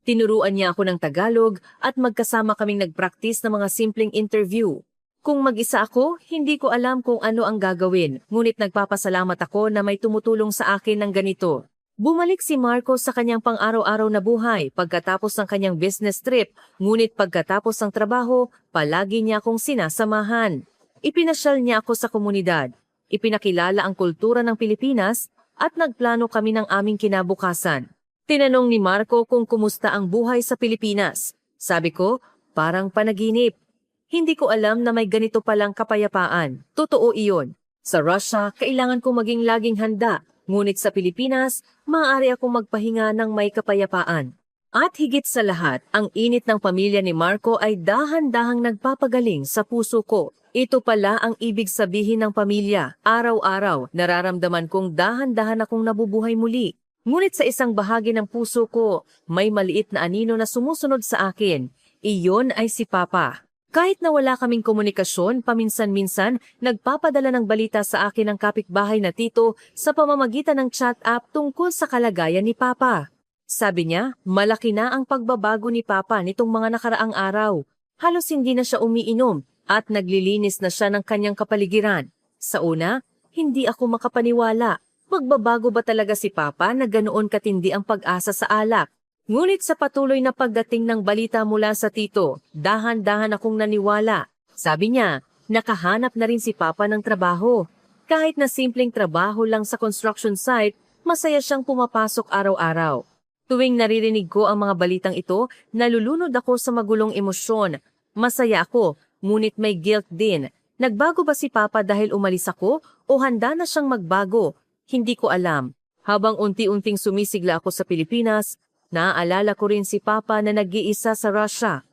Tinuruan niya ako ng Tagalog at magkasama kaming nagpraktis ng mga simpleng interview. Kung mag-isa ako, hindi ko alam kung ano ang gagawin, ngunit nagpapasalamat ako na may tumutulong sa akin ng ganito. Bumalik si Marco sa kanyang pang-araw-araw na buhay pagkatapos ng kanyang business trip, ngunit pagkatapos ng trabaho, palagi niya akong sinasamahan. Ipinasyal niya ako sa komunidad, ipinakilala ang kultura ng Pilipinas at nagplano kami ng aming kinabukasan. Tinanong ni Marco kung kumusta ang buhay sa Pilipinas. Sabi ko, parang panaginip. Hindi ko alam na may ganito palang kapayapaan. Totoo iyon. Sa Russia, kailangan kong maging laging handa. Ngunit sa Pilipinas, maaari akong magpahinga ng may kapayapaan. At higit sa lahat, ang init ng pamilya ni Marco ay dahan-dahang nagpapagaling sa puso ko. Ito pala ang ibig sabihin ng pamilya. Araw-araw, nararamdaman kong dahan-dahan akong nabubuhay muli. Ngunit sa isang bahagi ng puso ko, may maliit na anino na sumusunod sa akin. Iyon ay si Papa. Kahit na wala kaming komunikasyon, paminsan-minsan, nagpapadala ng balita sa akin ng kapitbahay na tito sa pamamagitan ng chat app tungkol sa kalagayan ni Papa. Sabi niya, malaki na ang pagbabago ni Papa nitong mga nakaraang araw. Halos hindi na siya umiinom at naglilinis na siya ng kanyang kapaligiran. Sa una, hindi ako makapaniwala. Magbabago ba talaga si Papa na ganoon katindi ang pag-asa sa alak? Ngunit sa patuloy na pagdating ng balita mula sa tito, dahan-dahan akong naniwala. Sabi niya, nakahanap na rin si Papa ng trabaho. Kahit na simpleng trabaho lang sa construction site, masaya siyang pumapasok araw-araw. Tuwing naririnig ko ang mga balitang ito, nalulunod ako sa magulong emosyon. Masaya ako, ngunit may guilt din. Nagbago ba si Papa dahil umalis ako o handa na siyang magbago? Hindi ko alam. Habang unti-unting sumisigla ako sa Pilipinas, naaalala ko rin si Papa na nag-iisa sa Russia.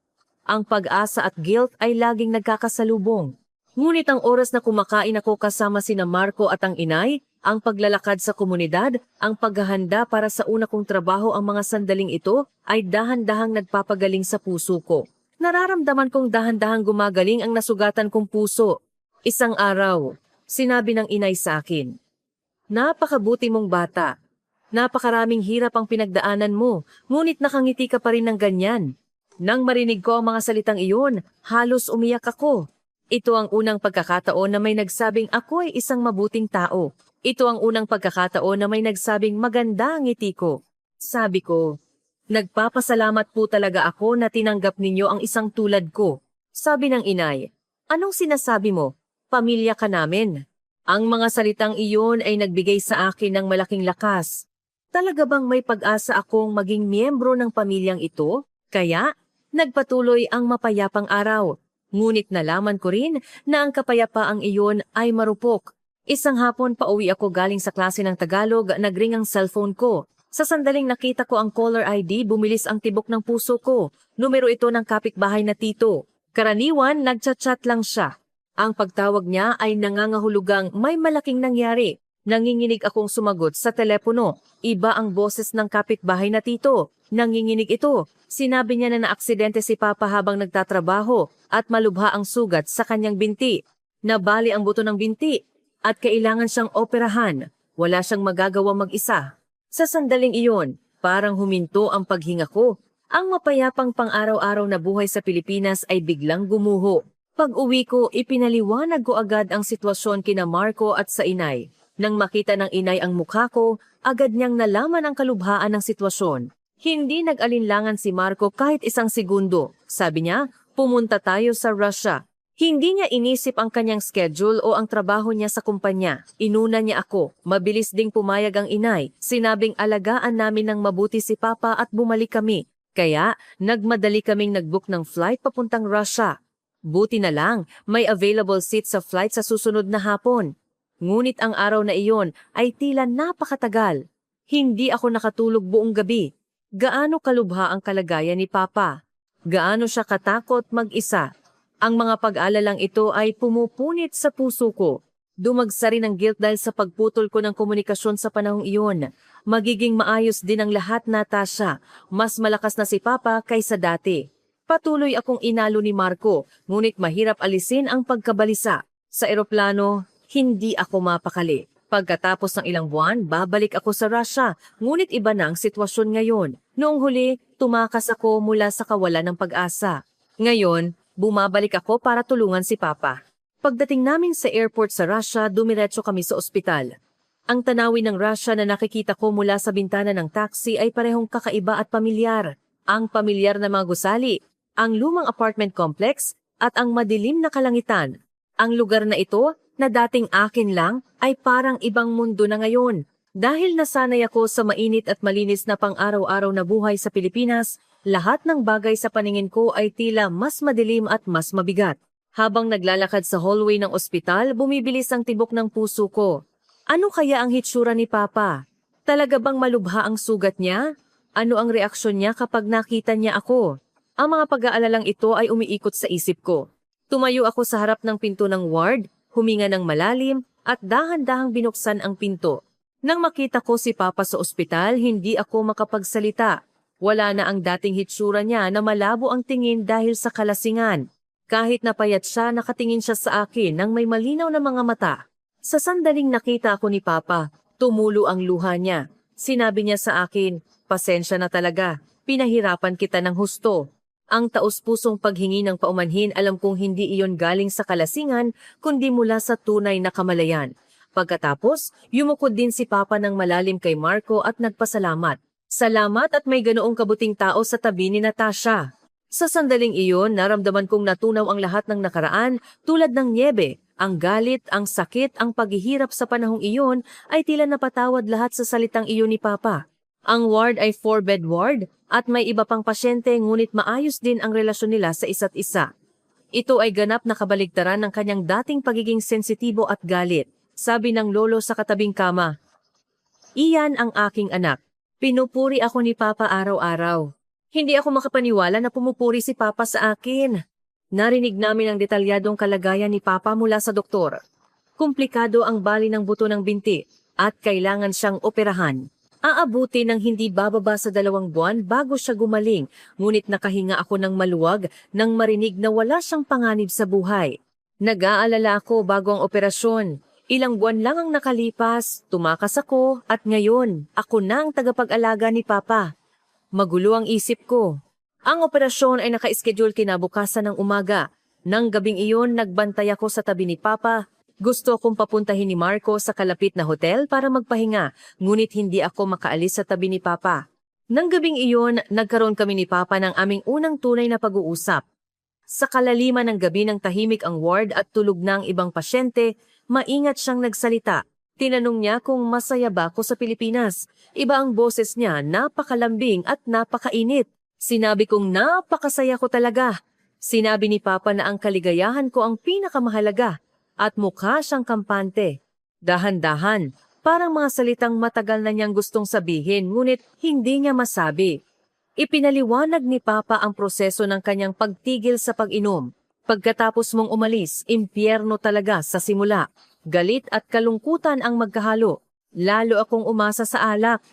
Ang pag-asa at guilt ay laging nagkakasalubong. Ngunit ang oras na kumakain ako kasama sina Marco at ang inay, ang paglalakad sa komunidad, ang paghahanda para sa una kong trabaho ang mga sandaling ito ay dahan-dahang nagpapagaling sa puso ko. Nararamdaman kong dahan-dahang gumagaling ang nasugatan kong puso. Isang araw, sinabi ng inay sa akin, napakabuti mong bata. Napakaraming hirap ang pinagdaanan mo, ngunit nakangiti ka pa rin ng ganyan. Nang marinig ko ang mga salitang iyon, halos umiyak ako. Ito ang unang pagkakataon na may nagsabing ako ay isang mabuting tao. Ito ang unang pagkakataon na may nagsabing maganda ang ngiti ko. Sabi ko, nagpapasalamat po talaga ako na tinanggap ninyo ang isang tulad ko. Sabi ng inay, anong sinasabi mo? Pamilya ka namin. Ang mga salitang iyon ay nagbigay sa akin ng malaking lakas. Talaga bang may pag-asa akong maging miyembro ng pamilyang ito? Kaya, nagpatuloy ang mapayapang araw. Ngunit nalaman ko rin na ang kapayapaang iyon ay marupok. Isang hapon pauwi ako galing sa klase ng Tagalog, nagring ang cellphone ko. Sa sandaling nakita ko ang caller ID, bumilis ang tibok ng puso ko. Numero ito ng kapitbahay na tito. Karaniwan, nagchat-chat lang siya. Ang pagtawag niya ay nangangahulugang may malaking nangyari. Nanginginig akong sumagot sa telepono. Iba ang boses ng kapitbahay na tito. Nanginginig ito. Sinabi niya na naaksidente si Papa habang nagtatrabaho at malubha ang sugat sa kanyang binti. Nabali ang buto ng binti at kailangan siyang operahan. Wala siyang magagawa mag-isa. Sa sandaling iyon, parang huminto ang paghinga ko. Ang mapayapang pang-araw-araw na buhay sa Pilipinas ay biglang gumuho. Pag-uwi ko, ipinaliwanag ko agad ang sitwasyon kina Marco at sa inay. Nang makita ng inay ang mukha ko, agad niyang nalaman ang kalubhaan ng sitwasyon. Hindi nag-alinlangan si Marco kahit isang segundo. Sabi niya, pumunta tayo sa Russia. Hindi niya inisip ang kanyang schedule o ang trabaho niya sa kumpanya. Inuna niya ako. Mabilis ding pumayag ang inay. Sinabing alagaan namin ng mabuti si Papa at bumalik kami. Kaya, nagmadali kaming nag-book ng flight papuntang Russia. Buti na lang, may available seat sa flight sa susunod na hapon. Ngunit ang araw na iyon ay tila napakatagal. Hindi ako nakatulog buong gabi. Gaano kalubha ang kalagayan ni Papa? Gaano siya katakot mag-isa? Ang mga pag-aalalang ito ay pumupunit sa puso ko. Dumagsa rin ang guilt dahil sa pagputol ko ng komunikasyon sa panahong iyon. Magiging maayos din ang lahat, Natasha. Mas malakas na si Papa kaysa dati. Patuloy akong inalo ni Marco, ngunit mahirap alisin ang pagkabalisa. Sa eroplano, hindi ako mapakali. Pagkatapos ng ilang buwan, babalik ako sa Russia, ngunit iba na ang sitwasyon ngayon. Noong huli, tumakas ako mula sa kawalan ng pag-asa. Ngayon, bumabalik ako para tulungan si Papa. Pagdating namin sa airport sa Russia, dumiretso kami sa ospital. Ang tanawin ng Russia na nakikita ko mula sa bintana ng taxi ay parehong kakaiba at pamilyar. Ang pamilyar na mga gusali, ang lumang apartment complex, at ang madilim na kalangitan. Ang lugar na ito, na dating akin lang, ay parang ibang mundo na ngayon. Dahil nasanay ako sa mainit at malinis na pang-araw-araw na buhay sa Pilipinas, lahat ng bagay sa paningin ko ay tila mas madilim at mas mabigat. Habang naglalakad sa hallway ng ospital, bumibilis ang tibok ng puso ko. Ano kaya ang hitsura ni Papa? Talaga bang malubha ang sugat niya? Ano ang reaksyon niya kapag nakita niya ako? Ang mga pag-aalalang ito ay umiikot sa isip ko. Tumayo ako sa harap ng pinto ng ward, huminga ng malalim at dahan-dahang binuksan ang pinto. Nang makita ko si Papa sa ospital, hindi ako makapagsalita. Wala na ang dating hitsura niya na malabo ang tingin dahil sa kalasingan. Kahit napayat siya, nakatingin siya sa akin nang may malinaw na mga mata. Sa sandaling nakita ako ni Papa, tumulo ang luha niya. Sinabi niya sa akin, pasensya na talaga, pinahirapan kita ng husto. Ang taus-pusong paghingi ng paumanhin, alam kong hindi iyon galing sa kalasingan, kundi mula sa tunay na kamalayan. Pagkatapos, yumukod din si Papa ng malalim kay Marco at nagpasalamat. Salamat at may ganoong kabuting tao sa tabi ni Natasha. Sa sandaling iyon, naramdaman kong natunaw ang lahat ng nakaraan tulad ng niebe. Ang galit, ang sakit, ang paghihirap sa panahong iyon ay tila napatawad lahat sa salitang iyon ni Papa. Ang ward ay 4-bed ward at may iba pang pasyente ngunit maayos din ang relasyon nila sa isa't isa. Ito ay ganap na kabaligtaran ng kanyang dating pagiging sensitibo at galit. Sabi ng lolo sa katabing kama, "Iyan ang aking anak. Pinupuri ako ni Papa araw-araw." Hindi ako makapaniwala na pumupuri si Papa sa akin. Narinig namin ang detalyadong kalagayan ni Papa mula sa doktor. Komplikado ang bali ng buto ng binti at kailangan siyang operahan. Aabuti ng hindi bababa sa 2 buwan bago siya gumaling, ngunit nakahinga ako ng maluwag nang marinig na wala siyang panganib sa buhay. Nag-aalala ako bago ang operasyon. Ilang buwan lang ang nakalipas, tumakas ako at ngayon, ako na ang tagapag-alaga ni Papa. Magulo ang isip ko. Ang operasyon ay naka-schedule kinabukasan ng umaga. Nang gabing iyon, nagbantay ako sa tabi ni Papa. Gusto akong papuntahin ni Marco sa kalapit na hotel para magpahinga, ngunit hindi ako makaalis sa tabi ni Papa. Nang gabing iyon, nagkaroon kami ni Papa ng aming unang tunay na pag-uusap. Sa kalaliman ng gabi ng tahimik ang ward at tulog na ang ibang pasyente, maingat siyang nagsalita. Tinanong niya kung masaya ba ako sa Pilipinas. Iba ang boses niya, napakalambing at napakainit. Sinabi kong napakasaya ko talaga. Sinabi ni Papa na ang kaligayahan ko ang pinakamahalaga at mukha siyang kampante. Dahan-dahan, parang mga salitang matagal na niyang gustong sabihin ngunit hindi niya masabi. Ipinaliwanag ni Papa ang proseso ng kanyang pagtigil sa pag-inom. Pagkatapos mong umalis, impyerno talaga sa simula. Galit at kalungkutan ang magkahalo. Lalo akong umasa sa alak.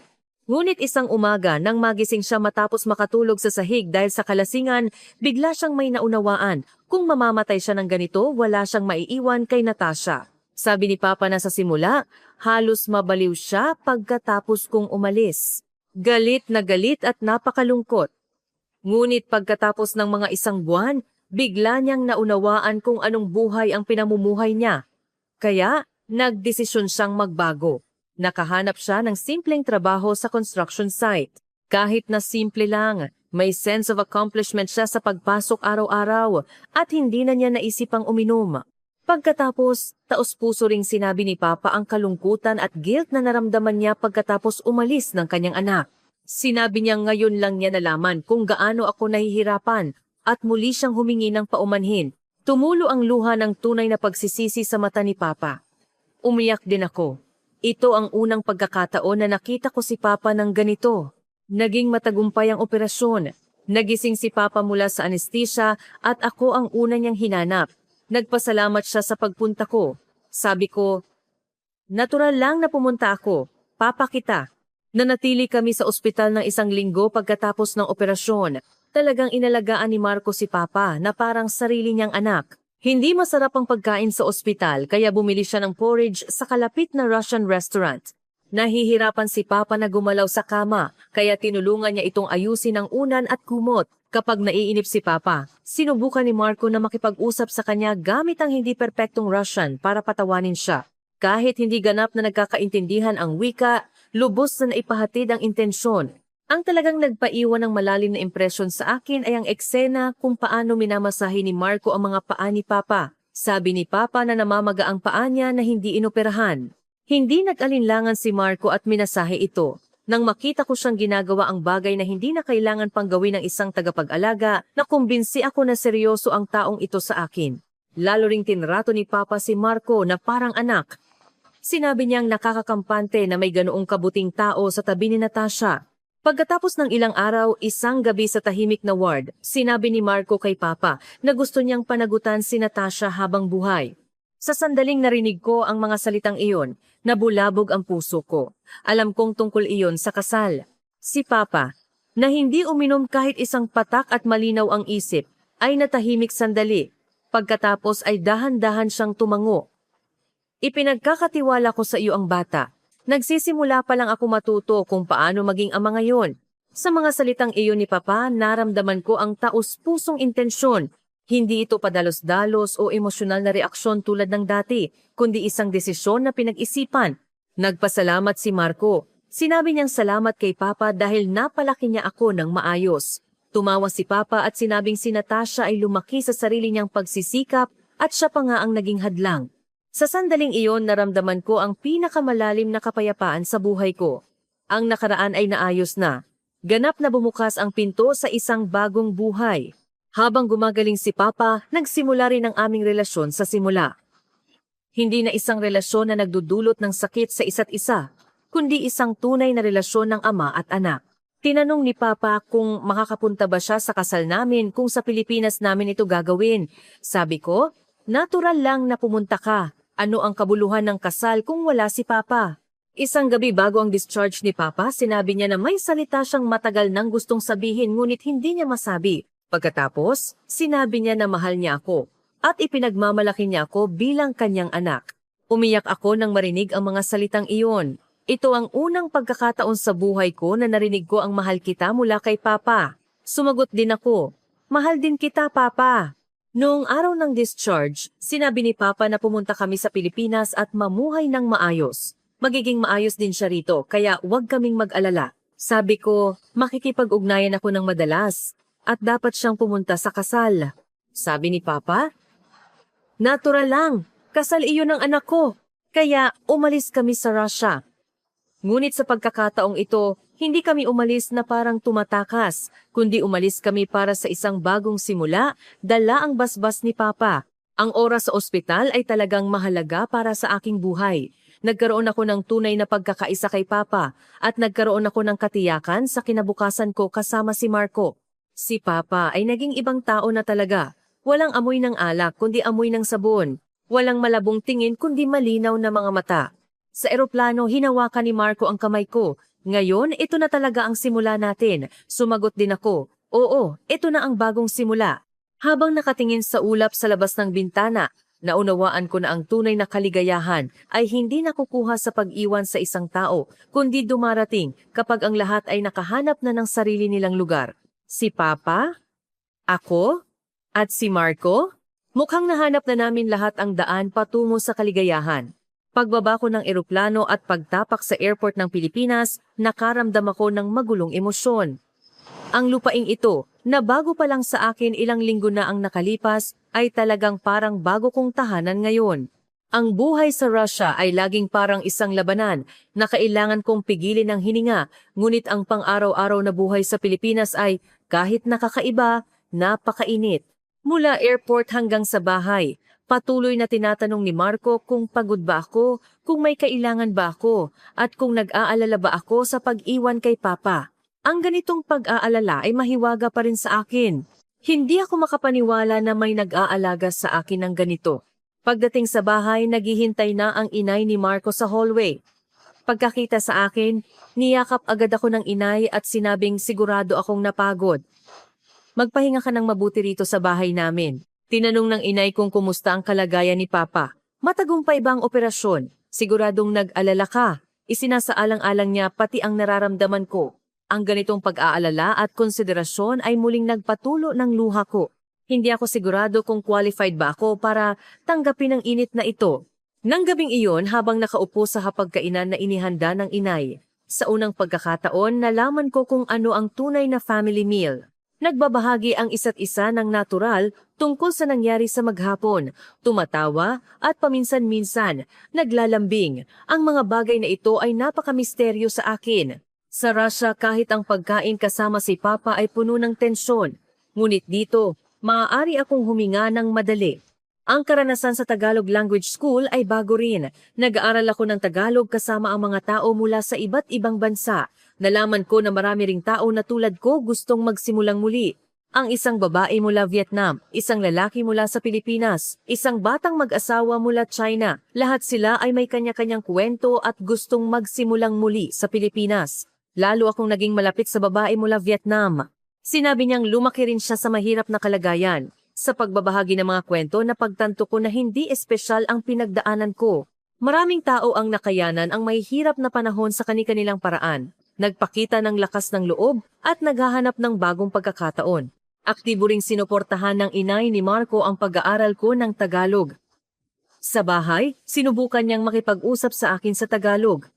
Ngunit isang umaga nang magising siya matapos makatulog sa sahig dahil sa kalasingan, bigla siyang may naunawaan. Kung mamamatay siya ng ganito, wala siyang maiiwan kay Natasha. Sabi ni Papa na sa simula, halos mabaliw siya pagkatapos kong umalis. Galit na galit at napakalungkot. Ngunit pagkatapos ng mga isang buwan, bigla niyang naunawaan kung anong buhay ang pinamumuhay niya. Kaya, nagdesisyon siyang magbago. Nakahanap siya ng simpleng trabaho sa construction site. Kahit na simple lang, may sense of accomplishment siya sa pagpasok araw-araw at hindi na niya naisipang uminom. Pagkatapos, taos-puso ring sinabi ni Papa ang kalungkutan at guilt na naramdaman niya pagkatapos umalis ng kanyang anak. Sinabi niya ngayon lang niya nalaman kung gaano ako nahihirapan at muli siyang humingi ng paumanhin. Tumulo ang luha ng tunay na pagsisisi sa mata ni Papa. Umiyak din ako. Ito ang unang pagkakataon na nakita ko si Papa ng ganito. Naging matagumpay ang operasyon. Nagising si Papa mula sa anesthesia at ako ang una niyang hinanap. Nagpasalamat siya sa pagpunta ko. Sabi ko, natural lang na pumunta ako. Papa kita. Nanatili kami sa ospital ng 1 linggo pagkatapos ng operasyon. Talagang inalagaan ni Marco si Papa na parang sarili niyang anak. Hindi masarap ang pagkain sa ospital kaya bumili siya ng porridge sa kalapit na Russian restaurant. Nahihirapan si Papa na gumalaw sa kama kaya tinulungan niya itong ayusin ng unan at kumot. Kapag naiinip si Papa, sinubukan ni Marco na makipag-usap sa kanya gamit ang hindi perpektong Russian para patawanin siya. Kahit hindi ganap na nagkakaintindihan ang wika, lubos na naipahatid ang intensyon. Ang talagang nagpaiwan ng malalim na impresyon sa akin ay ang eksena kung paano minamasahe ni Marco ang mga paa ni Papa. Sabi ni Papa na namamaga ang paa niya na hindi inoperahan. Hindi nag-alinlangan si Marco at minasahe ito. Nang makita ko siyang ginagawa ang bagay na hindi na kailangan pang gawin ng isang tagapag-alaga, nakumbinsi ako na seryoso ang taong ito sa akin. Lalo ring tinrato ni Papa si Marco na parang anak. Sinabi niyang nakakakampante na may ganoong kabuting tao sa tabi ni Natasha. Pagkatapos ng ilang araw, isang gabi sa tahimik na ward, sinabi ni Marco kay Papa na gusto niyang panagutan si Natasha habang buhay. Sa sandaling narinig ko ang mga salitang iyon, nabulabog ang puso ko. Alam kong tungkol iyon sa kasal. Si Papa, na hindi uminom kahit isang patak at malinaw ang isip, ay natahimik sandali. Pagkatapos ay dahan-dahan siyang tumango. Ipinagkakatiwala ko sa iyo ang bata. Nagsisimula pa lang ako matuto kung paano maging ama ngayon. Sa mga salitang iyon ni Papa, naramdaman ko ang taos-pusong intensyon. Hindi ito padalos-dalos o emosyonal na reaksyon tulad ng dati, kundi isang desisyon na pinag-isipan. Nagpasalamat si Marco. Sinabi niyang salamat kay Papa dahil napalaki niya ako ng maayos. Tumawa si Papa at sinabing si Natasha ay lumaki sa sarili niyang pagsisikap at siya pa nga ang naging hadlang. Sa sandaling iyon, naramdaman ko ang pinakamalalim na kapayapaan sa buhay ko. Ang nakaraan ay naayos na. Ganap na bumukas ang pinto sa isang bagong buhay. Habang gumagaling si Papa, nagsimula rin ang aming relasyon sa simula. Hindi na isang relasyon na nagdudulot ng sakit sa isa't isa, kundi isang tunay na relasyon ng ama at anak. Tinanong ni Papa kung makakapunta ba siya sa kasal namin kung sa Pilipinas namin ito gagawin. Sabi ko, natural lang na pumunta ka. Ano ang kabuluhan ng kasal kung wala si Papa? Isang gabi bago ang discharge ni Papa, sinabi niya na may salita siyang matagal nang gustong sabihin ngunit hindi niya masabi. Pagkatapos, sinabi niya na mahal niya ako at ipinagmamalaki niya ako bilang kanyang anak. Umiyak ako nang marinig ang mga salitang iyon. Ito ang unang pagkakataon sa buhay ko na narinig ko ang mahal kita mula kay Papa. Sumagot din ako, mahal din kita, Papa. Noong araw ng discharge, sinabi ni Papa na pumunta kami sa Pilipinas at mamuhay ng maayos. Magiging maayos din siya rito, kaya huwag kaming mag-alala. Sabi ko, makikipag-ugnayan ako ng madalas at dapat siyang pumunta sa kasal. Sabi ni Papa, natural lang, kasal iyon ng anak ko, kaya umalis kami sa Russia. Ngunit sa pagkakataong ito, hindi kami umalis na parang tumatakas, kundi umalis kami para sa isang bagong simula, dala ang basbas ni Papa. Ang oras sa ospital ay talagang mahalaga para sa aking buhay. Nagkaroon ako ng tunay na pagkakaisa kay Papa at nagkaroon ako ng katiyakan sa kinabukasan ko kasama si Marco. Si Papa ay naging ibang tao na talaga. Walang amoy ng alak kundi amoy ng sabon. Walang malabong tingin kundi malinaw na mga mata. Sa eroplano, hinawakan ni Marco ang kamay ko. Ngayon, ito na talaga ang simula natin. Sumagot din ako. Oo, ito na ang bagong simula. Habang nakatingin sa ulap sa labas ng bintana, naunawaan ko na ang tunay na kaligayahan ay hindi nakukuha sa pag-iwan sa isang tao, kundi dumarating kapag ang lahat ay nakahanap na ng sarili nilang lugar. Si Papa, ako, at si Marco, mukhang nahanap na namin lahat ang daan patungo sa kaligayahan. Pagbaba ko ng eroplano at pagtapak sa airport ng Pilipinas, nakaramdam ako ng magulong emosyon. Ang lupaing ito, na bago pa lang sa akin ilang linggo na ang nakalipas, ay talagang parang bago kong tahanan ngayon. Ang buhay sa Russia ay laging parang isang labanan na kailangan kong pigilin ang hininga, ngunit ang pang-araw-araw na buhay sa Pilipinas ay, kahit nakakaiba, napakainit. Mula airport hanggang sa bahay, patuloy na tinatanong ni Marco kung pagod ba ako, kung may kailangan ba ako, at kung nag-aalala ba ako sa pag-iwan kay Papa. Ang ganitong pag-aalala ay mahiwaga pa rin sa akin. Hindi ako makapaniwala na may nag-aalaga sa akin ng ganito. Pagdating sa bahay, naghihintay na ang inay ni Marco sa hallway. Pagkakita sa akin, niyakap agad ako ng inay at sinabing sigurado akong napagod. Magpahinga ka ng mabuti rito sa bahay namin. Tinanong ng inay kung kumusta ang kalagayan ni Papa. Matagumpay ba ang operasyon? Siguradong nag-alala ka. Isinasaalang-alang niya pati ang nararamdaman ko. Ang ganitong pag-aalala at konsiderasyon ay muling nagpatulo ng luha ko. Hindi ako sigurado kung qualified ba ako para tanggapin ang init na ito. Nang gabing iyon, habang nakaupo sa hapagkainan na inihanda ng inay, sa unang pagkakataon nalaman ko kung ano ang tunay na family meal. Nagbabahagi ang isa't isa ng natural tungkol sa nangyari sa maghapon, tumatawa at paminsan-minsan naglalambing. Ang mga bagay na ito ay napakamisteryo sa akin. Sa Russia, kahit ang pagkain kasama si Papa ay puno ng tensyon. Ngunit dito, maaari akong huminga ng madali. Ang karanasan sa Tagalog Language School ay bago rin. Nag-aaral ako ng Tagalog kasama ang mga tao mula sa iba't ibang bansa. Nalaman ko na marami ring tao na tulad ko gustong magsimulang muli. Ang isang babae mula Vietnam, isang lalaki mula sa Pilipinas, isang batang mag-asawa mula China. Lahat sila ay may kanya-kanyang kwento at gustong magsimulang muli sa Pilipinas. Lalo akong naging malapit sa babae mula Vietnam. Sinabi niyang lumaki rin siya sa mahirap na kalagayan. Sa pagbabahagi ng mga kwento, napagtanto ko na hindi espesyal ang pinagdaanan ko. Maraming tao ang nakayanan ang mahihirap na panahon sa kani-kanilang paraan. Nagpakita ng lakas ng loob at naghahanap ng bagong pagkakataon. Aktibo ring sinuportahan ng inay ni Marco ang pag-aaral ko ng Tagalog. Sa bahay, sinubukan niyang makipag-usap sa akin sa Tagalog.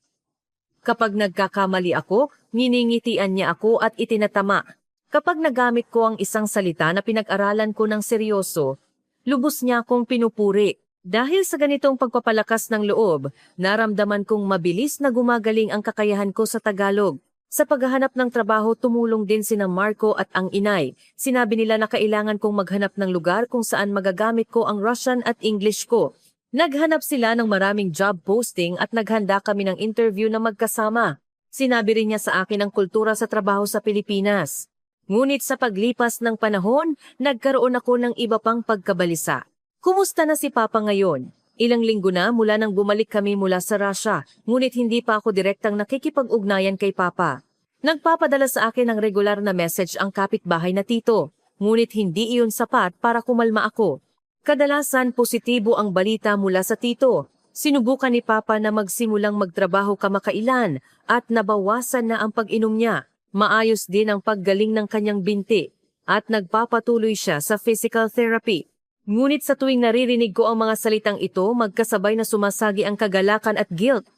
Kapag nagkakamali ako, nginingitian niya ako at itinatama. Kapag nagamit ko ang isang salita na pinag-aralan ko ng seryoso, lubos niya akong pinupuri. Dahil sa ganitong pagpapalakas ng loob, naramdaman kong mabilis na gumagaling ang kakayahan ko sa Tagalog. Sa paghahanap ng trabaho, tumulong din sina Marco at ang inay. Sinabi nila na kailangan kong maghanap ng lugar kung saan magagamit ko ang Russian at English ko. Naghanap sila ng maraming job posting at naghanda kami ng interview na magkasama. Sinabi rin niya sa akin ang kultura sa trabaho sa Pilipinas. Ngunit sa paglipas ng panahon, nagkaroon ako ng iba pang pagkabalisa. Kumusta na si Papa ngayon? Ilang linggo na mula nang bumalik kami mula sa Russia, ngunit hindi pa ako direktang nakikipag-ugnayan kay Papa. Nagpapadala sa akin ng regular na message ang kapitbahay na tito, ngunit hindi iyon sapat para kumalma ako. Kadalasan positibo ang balita mula sa tito. Sinubukan ni Papa na magsimulang magtrabaho kamakailan at nabawasan na ang pag-inom niya. Maayos din ang paggaling ng kanyang binti at nagpapatuloy siya sa physical therapy. Ngunit sa tuwing naririnig ko ang mga salitang ito, magkasabay na sumasagi ang kagalakan at guilt.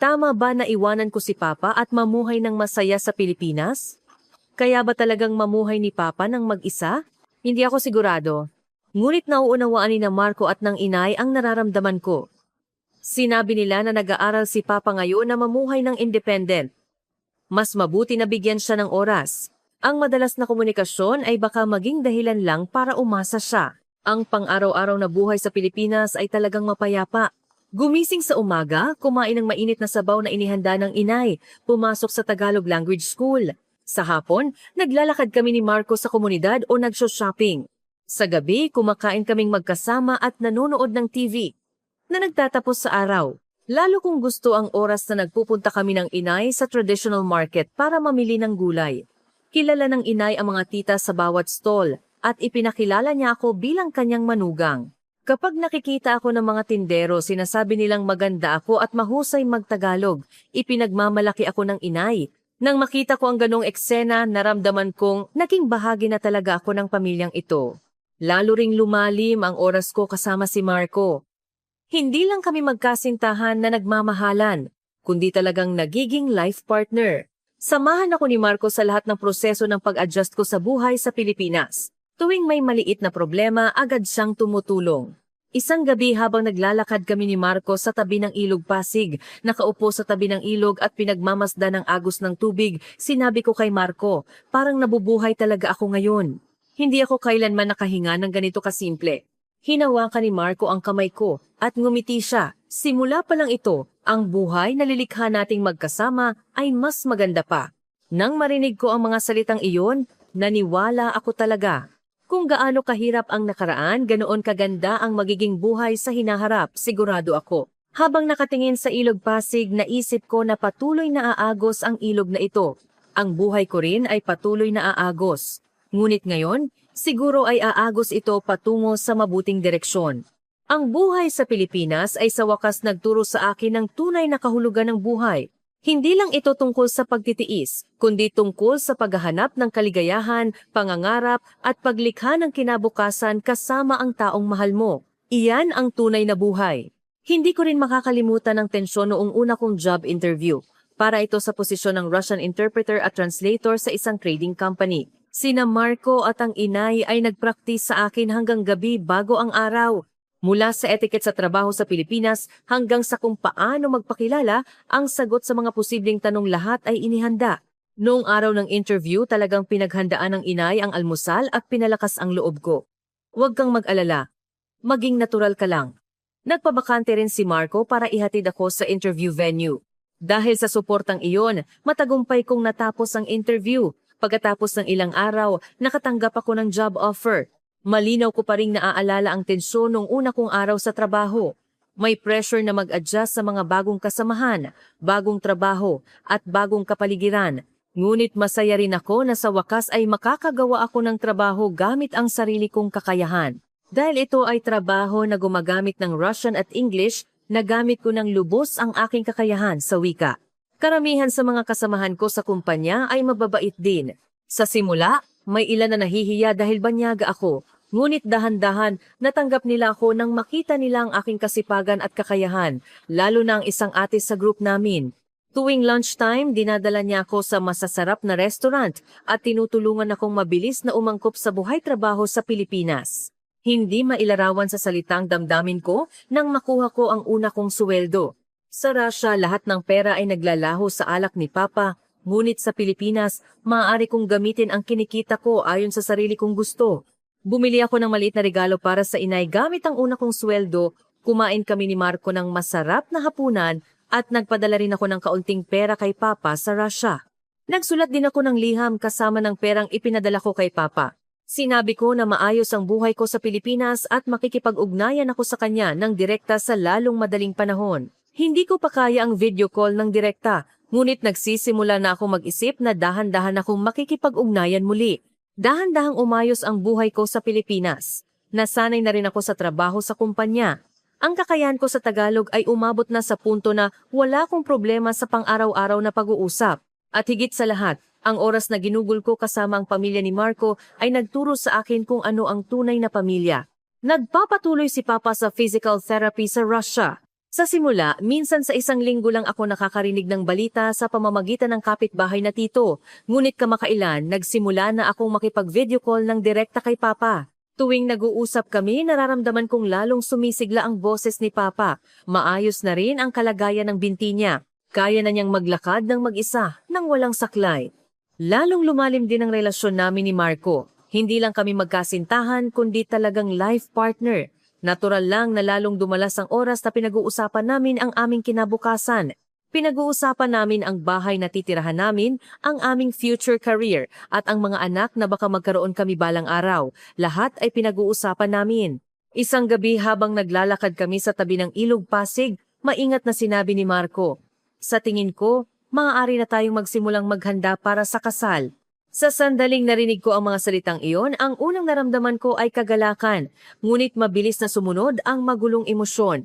Tama ba na iwanan ko si Papa at mamuhay ng masaya sa Pilipinas? Kaya ba talagang mamuhay ni Papa ng mag-isa? Hindi ako sigurado. Ngunit nauunawaan ni na Marco at ng inay ang nararamdaman ko. Sinabi nila na nag-aaral si Papa ngayon na mamuhay ng independent. Mas mabuti na bigyan siya ng oras. Ang madalas na komunikasyon ay baka maging dahilan lang para umasa siya. Ang pang-araw-araw na buhay sa Pilipinas ay talagang mapayapa. Gumising sa umaga, kumain ng mainit na sabaw na inihanda ng inay, pumasok sa Tagalog Language School. Sa hapon, naglalakad kami ni Marco sa komunidad o nagsho-shopping. Sa gabi, kumakain kaming magkasama at nanonood ng TV na nagtatapos sa araw. Lalo kung gusto ang oras na nagpupunta kami ng inay sa traditional market para mamili ng gulay. Kilala ng inay ang mga tita sa bawat stall at ipinakilala niya ako bilang kanyang manugang. Kapag nakikita ako ng mga tindero, sinasabi nilang maganda ako at mahusay magtagalog. Ipinagmamalaki ako ng inay. Nang makita ko ang ganong eksena, naramdaman kong naging bahagi na talaga ako ng pamilyang ito. Lalo ring lumalim ang oras ko kasama si Marco. Hindi lang kami magkasintahan na nagmamahalan, kundi talagang nagiging life partner. Samahan ako ni Marco sa lahat ng proseso ng pag-adjust ko sa buhay sa Pilipinas. Tuwing may maliit na problema, agad siyang tumutulong. Isang gabi habang naglalakad kami ni Marco sa tabi ng Ilog Pasig, nakaupo sa tabi ng ilog at pinagmamasda ng agos ng tubig, sinabi ko kay Marco, parang nabubuhay talaga ako ngayon. Hindi ako kailanman nakahinga ng ganito kasimple. Hinawakan ni Marco ang kamay ko at ngumiti siya. Simula pa lang ito, ang buhay na lilikha nating magkasama ay mas maganda pa. Nang marinig ko ang mga salitang iyon, naniwala ako talaga. Kung gaano kahirap ang nakaraan, ganoon kaganda ang magiging buhay sa hinaharap, sigurado ako. Habang nakatingin sa Ilog Pasig, naisip ko na patuloy na aagos ang ilog na ito. Ang buhay ko rin ay patuloy na aagos. Ngunit ngayon, siguro ay aagos ito patungo sa mabuting direksyon. Ang buhay sa Pilipinas ay sa wakas nagturo sa akin ng tunay na kahulugan ng buhay. Hindi lang ito tungkol sa pagtitiis, kundi tungkol sa paghahanap ng kaligayahan, pangangarap at paglikha ng kinabukasan kasama ang taong mahal mo. Iyan ang tunay na buhay. Hindi ko rin makakalimutan ang tensyon noong una kong job interview. Para ito sa posisyon ng Russian interpreter at translator sa isang trading company. Sina Marco at ang inay ay nagpraktis sa akin hanggang gabi bago ang araw. Mula sa etiquette sa trabaho sa Pilipinas hanggang sa kung paano magpakilala, ang sagot sa mga posibleng tanong lahat ay inihanda. Noong araw ng interview, talagang pinaghandaan ng inay ang almusal at pinalakas ang loob ko. Huwag kang mag-alala. Maging natural ka lang. Nagpabakante rin si Marco para ihatid ako sa interview venue. Dahil sa suportang iyon, matagumpay kong natapos ang interview. Pagkatapos ng ilang araw, nakatanggap ako ng job offer. Malinaw ko pa ring naaalala ang tensyon noong una kong araw sa trabaho. May pressure na mag-adjust sa mga bagong kasamahan, bagong trabaho, at bagong kapaligiran. Ngunit masaya rin ako na sa wakas ay makakagawa ako ng trabaho gamit ang sarili kong kakayahan. Dahil ito ay trabaho na gumagamit ng Russian at English, nagamit ko ng lubos ang aking kakayahan sa wika. Karamihan sa mga kasamahan ko sa kumpanya ay mababait din. Sa simula, may ilan na nahihiya dahil banyaga ako. Ngunit dahan-dahan, natanggap nila ako nang makita nila ang aking kasipagan at kakayahan, lalo na ang isang ate sa group namin. Tuwing lunchtime, dinadala niya ako sa masasarap na restaurant at tinutulungan akong mabilis na umangkop sa buhay-trabaho sa Pilipinas. Hindi mailarawan sa salitang damdamin ko nang makuha ko ang una kong suweldo. Sa Russia, lahat ng pera ay naglalaho sa alak ni Papa, ngunit sa Pilipinas, maaari kong gamitin ang kinikita ko ayon sa sarili kong gusto. Bumili ako ng maliit na regalo para sa inay gamit ang una kong sweldo, kumain kami ni Marco ng masarap na hapunan at nagpadala rin ako ng kaunting pera kay Papa sa Russia. Nagsulat din ako ng liham kasama ng perang ipinadala ko kay Papa. Sinabi ko na maayos ang buhay ko sa Pilipinas at makikipag-ugnayan ako sa kanya ng direkta sa lalong madaling panahon. Hindi ko pa kaya ang video call ng direkta, ngunit nagsisimula na akong mag-isip na dahan-dahan akong makikipag-ugnayan muli. Dahan-dahang umayos ang buhay ko sa Pilipinas. Nasanay na rin ako sa trabaho sa kumpanya. Ang kakayahan ko sa Tagalog ay umabot na sa punto na wala akong problema sa pang-araw-araw na pag-uusap. At higit sa lahat, ang oras na ginugol ko kasama ang pamilya ni Marco ay nagturo sa akin kung ano ang tunay na pamilya. Nagpapatuloy si Papa sa physical therapy sa Russia. Sa simula, minsan sa isang linggo lang ako nakakarinig ng balita sa pamamagitan ng kapitbahay na tito. Ngunit kamakailan, nagsimula na akong makipag-video call ng direkta kay Papa. Tuwing nag-uusap kami, nararamdaman kong lalong sumisigla ang boses ni Papa. Maayos na rin ang kalagayan ng binti niya. Kaya na niyang maglakad ng mag-isa nang walang saklay. Lalong lumalim din ang relasyon namin ni Marco. Hindi lang kami magkasintahan kundi talagang life partner. Natural lang na lalong dumalas ang oras na pinag-uusapan namin ang aming kinabukasan. Pinag-uusapan namin ang bahay na titirahan namin, ang aming future career, at ang mga anak na baka magkaroon kami balang araw. Lahat ay pinag-uusapan namin. Isang gabi habang naglalakad kami sa tabi ng Ilog Pasig, maingat na sinabi ni Marco, "Sa tingin ko, maaari na tayong magsimulang maghanda para sa kasal." Sa sandaling narinig ko ang mga salitang iyon, ang unang naramdaman ko ay kagalakan, ngunit mabilis na sumunod ang magulong emosyon.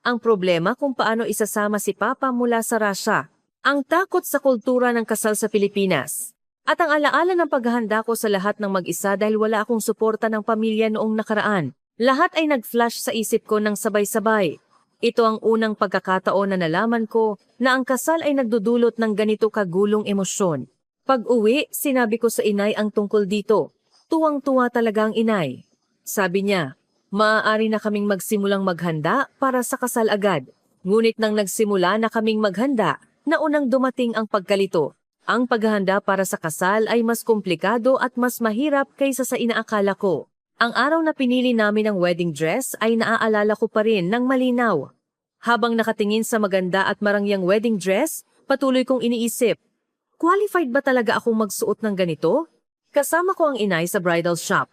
Ang problema kung paano isasama si Papa mula sa Russia, ang takot sa kultura ng kasal sa Pilipinas, at ang alaala ng paghahanda ko sa lahat ng mag-isa dahil wala akong suporta ng pamilya noong nakaraan. Lahat ay nag-flash sa isip ko ng sabay-sabay. Ito ang unang pagkakataon na nalaman ko na ang kasal ay nagdudulot ng ganito kagulong emosyon. Pag-uwi, sinabi ko sa inay ang tungkol dito. Tuwang-tuwa talaga ang inay. Sabi niya, maaari na kaming magsimulang maghanda para sa kasal agad. Ngunit nang nagsimula na kaming maghanda, naunang dumating ang pagkalito. Ang paghahanda para sa kasal ay mas komplikado at mas mahirap kaysa sa inaakala ko. Ang araw na pinili namin ang wedding dress ay naaalala ko pa rin ng malinaw. Habang nakatingin sa maganda at marangyang wedding dress, patuloy kong iniisip, qualified ba talaga akong magsuot ng ganito? Kasama ko ang inay sa bridal shop.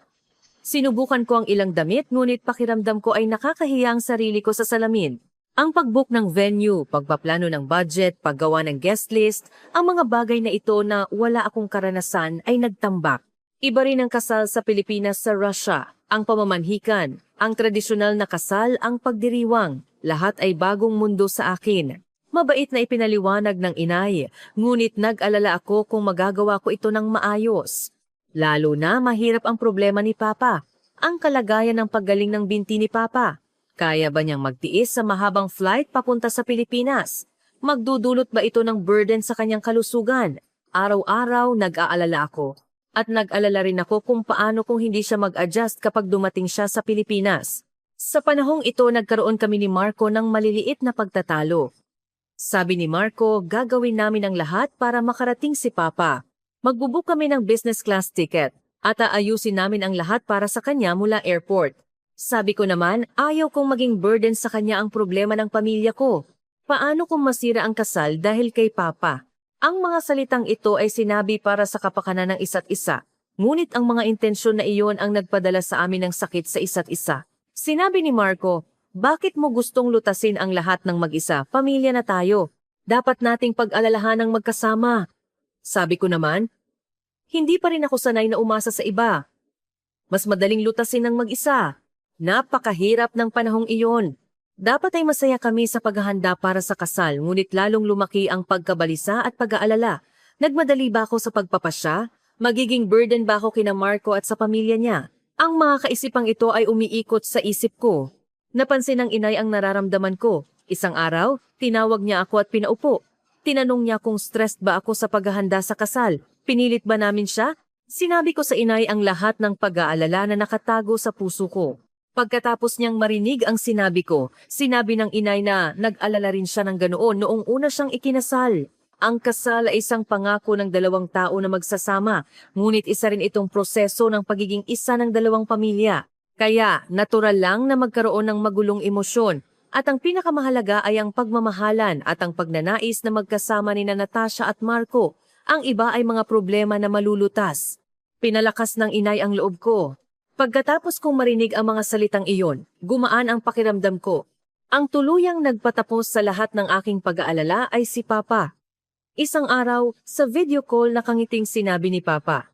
Sinubukan ko ang ilang damit ngunit pakiramdam ko ay nakakahiya ang sarili ko sa salamin. Ang pag-book ng venue, pagpaplano ng budget, paggawa ng guest list, ang mga bagay na ito na wala akong karanasan ay nagtambak. Iba rin ang kasal sa Pilipinas sa Russia, ang pamamanhikan, ang tradisyonal na kasal, ang pagdiriwang, lahat ay bagong mundo sa akin. Mabait na ipinaliwanag ng inay, ngunit nag-alala ako kung magagawa ko ito ng maayos. Lalo na mahirap ang problema ni Papa, ang kalagayan ng paggaling ng binti ni Papa. Kaya ba niyang magtiis sa mahabang flight papunta sa Pilipinas? Magdudulot ba ito ng burden sa kanyang kalusugan? Araw-araw nag-aalala ako. At nag-alala rin ako kung paano kung hindi siya mag-adjust kapag dumating siya sa Pilipinas. Sa panahong ito nagkaroon kami ni Marco ng maliliit na pagtatalo. Sabi ni Marco, gagawin namin ang lahat para makarating si Papa. Magbubuk kami ng business class ticket at aayusin namin ang lahat para sa kanya mula airport. Sabi ko naman, ayaw kong maging burden sa kanya ang problema ng pamilya ko. Paano kung masira ang kasal dahil kay Papa? Ang mga salitang ito ay sinabi para sa kapakanan ng isa't isa. Ngunit ang mga intensyon na iyon ang nagpadala sa amin ng sakit sa isa't isa. Sinabi ni Marco, bakit mo gustong lutasin ang lahat ng mag-isa? Pamilya na tayo. Dapat nating pag-alalahanang magkasama. Sabi ko naman, hindi pa rin ako sanay na umasa sa iba. Mas madaling lutasin ng mag-isa. Napakahirap ng panahong iyon. Dapat ay masaya kami sa paghahanda para sa kasal, ngunit lalong lumaki ang pagkabalisa at pag-aalala. Nagmadali ba ako sa pagpapasya? Magiging burden ba ako kina Marco at sa pamilya niya? Ang mga kaisipang ito ay umiikot sa isip ko. Napansin ng inay ang nararamdaman ko. Isang araw, tinawag niya ako at pinaupo. Tinanong niya kung stressed ba ako sa paghahanda sa kasal. Pinilit ba namin siya? Sinabi ko sa inay ang lahat ng pag-aalala na nakatago sa puso ko. Pagkatapos niyang marinig ang sinabi ko, sinabi ng inay na nag-alala rin siya ng ganoon noong una siyang ikinasal. Ang kasal ay isang pangako ng dalawang tao na magsasama, ngunit isa rin itong proseso ng pagiging isa ng dalawang pamilya. Kaya, natural lang na magkaroon ng magulong emosyon. At ang pinakamahalaga ay ang pagmamahalan at ang pagnanais na magkasama ni Natasha at Marco. Ang iba ay mga problema na malulutas. Pinalakas ng inay ang loob ko. Pagkatapos kong marinig ang mga salitang iyon, gumaan ang pakiramdam ko. Ang tuluyang nagpatapos sa lahat ng aking pag-aalala ay si Papa. Isang araw, sa video call nakangiting sinabi ni Papa,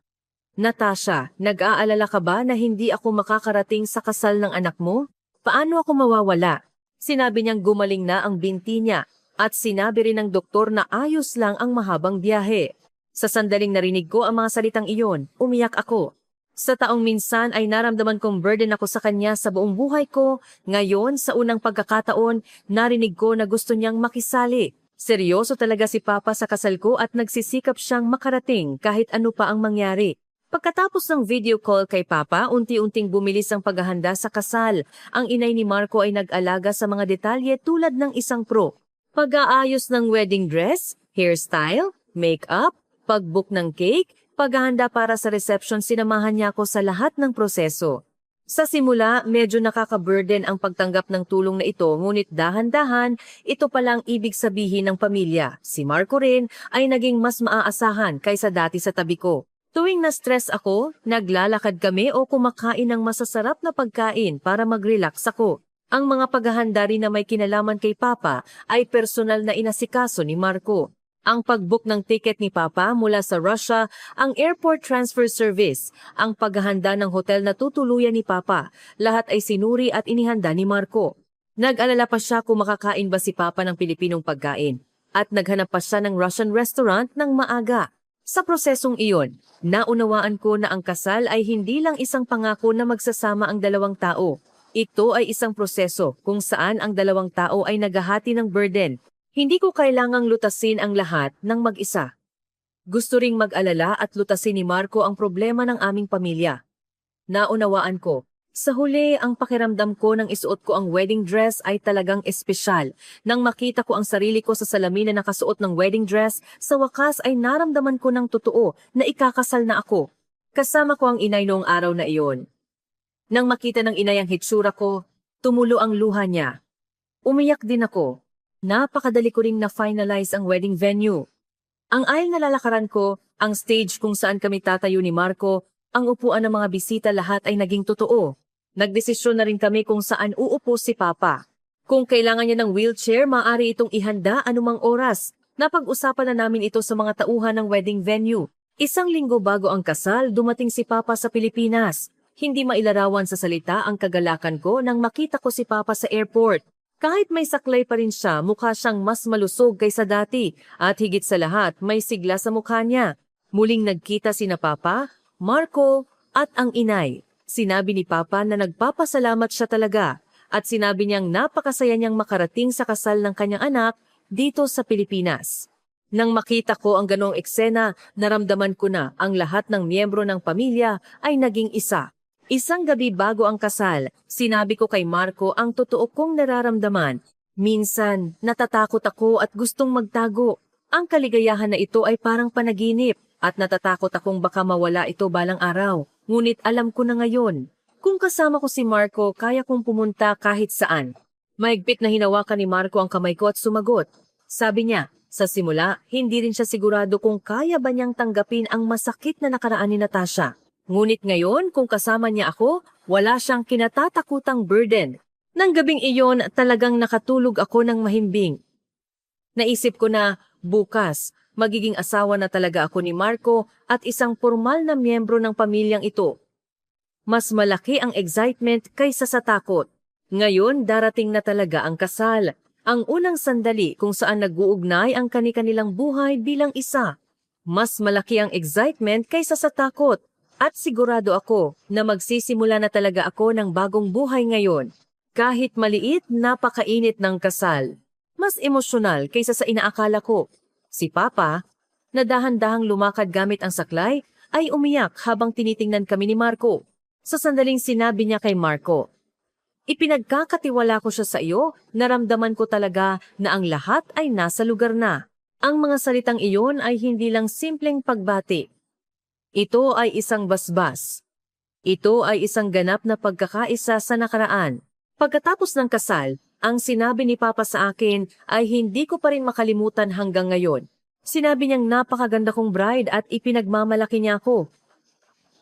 Natasha, nag-aalala ka ba na hindi ako makakarating sa kasal ng anak mo? Paano ako mawawala? Sinabi niyang gumaling na ang binti niya at sinabi rin ng doktor na ayos lang ang mahabang biyahe. Sa sandaling narinig ko ang mga salitang iyon, umiyak ako. Sa taong minsan ay naramdaman kong burden ako sa kanya sa buong buhay ko. Ngayon, sa unang pagkakataon, narinig ko na gusto niyang makisali. Seryoso talaga si Papa sa kasal ko at nagsisikap siyang makarating kahit ano pa ang mangyari. Pagkatapos ng video call kay Papa, unti-unting bumilis ang paghahanda sa kasal. Ang inay ni Marco ay nag-alaga sa mga detalye tulad ng isang pro. Pag-aayos ng wedding dress, hairstyle, makeup, pag-book ng cake, paghahanda para sa reception, sinamahan niya ako sa lahat ng proseso. Sa simula, medyo nakaka-burden ang pagtanggap ng tulong na ito, ngunit dahan-dahan, ito palang ibig sabihin ng pamilya. Si Marco rin ay naging mas maaasahan kaysa dati sa tabi ko. Tuwing na-stress ako, naglalakad kami o kumakain ng masasarap na pagkain para mag-relax ako. Ang mga paghahanda rin na may kinalaman kay Papa ay personal na inasikaso ni Marco. Ang pag-book ng ticket ni Papa mula sa Russia, ang airport transfer service, ang paghahanda ng hotel na tutuluyan ni Papa, lahat ay sinuri at inihanda ni Marco. Nag-alala pa siya kung makakain ba si Papa ng Pilipinong pagkain at naghanap pa siya ng Russian restaurant ng maaga. Sa prosesong iyon, naunawaan ko na ang kasal ay hindi lang isang pangako na magsasama ang dalawang tao. Ito ay isang proseso kung saan ang dalawang tao ay naghahati ng burden. Hindi ko kailangang lutasin ang lahat ng mag-isa. Gusto ring mag-alala at lutasin ni Marco ang problema ng aming pamilya. Naunawaan ko. Sa huli, ang pakiramdam ko nang isuot ko ang wedding dress ay talagang espesyal. Nang makita ko ang sarili ko sa salamin na nakasuot ng wedding dress, sa wakas ay naramdaman ko ng totoo na ikakasal na ako. Kasama ko ang inay noong araw na iyon. Nang makita ng inay ang hitsura ko, tumulo ang luha niya. Umiyak din ako. Napakadali ko ring na-finalize ang wedding venue. Ang aisle na lalakaran ko, ang stage kung saan kami tatayo ni Marco, ang upuan ng mga bisita, lahat ay naging totoo. Nagdesisyon na rin kami kung saan uupo si Papa. Kung kailangan niya ng wheelchair, maaari itong ihanda anumang oras. Napag-usapan na namin ito sa mga tauhan ng wedding venue. Isang linggo bago ang kasal, dumating si Papa sa Pilipinas. Hindi mailarawan sa salita ang kagalakan ko nang makita ko si Papa sa airport. Kahit may saklay pa rin siya, mukha siyang mas malusog kaysa dati. At higit sa lahat, may sigla sa mukha niya. Muling nagkita sina Papa, Marco, at ang inay. Sinabi ni Papa na nagpapasalamat siya talaga at sinabi niyang napakasaya niyang makarating sa kasal ng kanyang anak dito sa Pilipinas. Nang makita ko ang ganong eksena, naramdaman ko na ang lahat ng miyembro ng pamilya ay naging isa. Isang gabi bago ang kasal, sinabi ko kay Marco ang totoo kong nararamdaman. Minsan, natatakot ako at gustong magtago. Ang kaligayahan na ito ay parang panaginip at natatakot akong baka mawala ito balang araw. Ngunit alam ko na ngayon, kung kasama ko si Marco, kaya kong pumunta kahit saan. Mahigpit na hinawakan ni Marco ang kamay ko at sumagot. Sabi niya, sa simula, hindi rin siya sigurado kung kaya ba niyang tanggapin ang masakit na nakaraan ni Natasha. Ngunit ngayon, kung kasama niya ako, wala siyang kinatatakutang burden. Nang gabing iyon, talagang nakatulog ako ng mahimbing. Naisip ko na, bukas, magiging asawa na talaga ako ni Marco at isang formal na miyembro ng pamilyang ito. Mas malaki ang excitement kaysa sa takot. Ngayon, darating na talaga ang kasal. Ang unang sandali kung saan nag-uugnay ang kani-kanilang buhay bilang isa. Mas malaki ang excitement kaysa sa takot. At sigurado ako na magsisimula na talaga ako ng bagong buhay ngayon. Kahit maliit, napakainit ng kasal. Mas emosyonal kaysa sa inaakala ko. Si Papa, na dahan-dahang lumakad gamit ang saklay, ay umiyak habang tinitingnan kami ni Marco. Sa sandaling sinabi niya kay Marco, "Ipinagkakatiwala ko siya sa iyo, naramdaman ko talaga na ang lahat ay nasa lugar na." Ang mga salitang iyon ay hindi lang simpleng pagbati. Ito ay isang basbas. Ito ay isang ganap na pagkakaisa sa nakaraan. Pagkatapos ng kasal, ang sinabi ni Papa sa akin ay hindi ko pa rin makalimutan hanggang ngayon. Sinabi niyang napakaganda kong bride at ipinagmamalaki niya ako.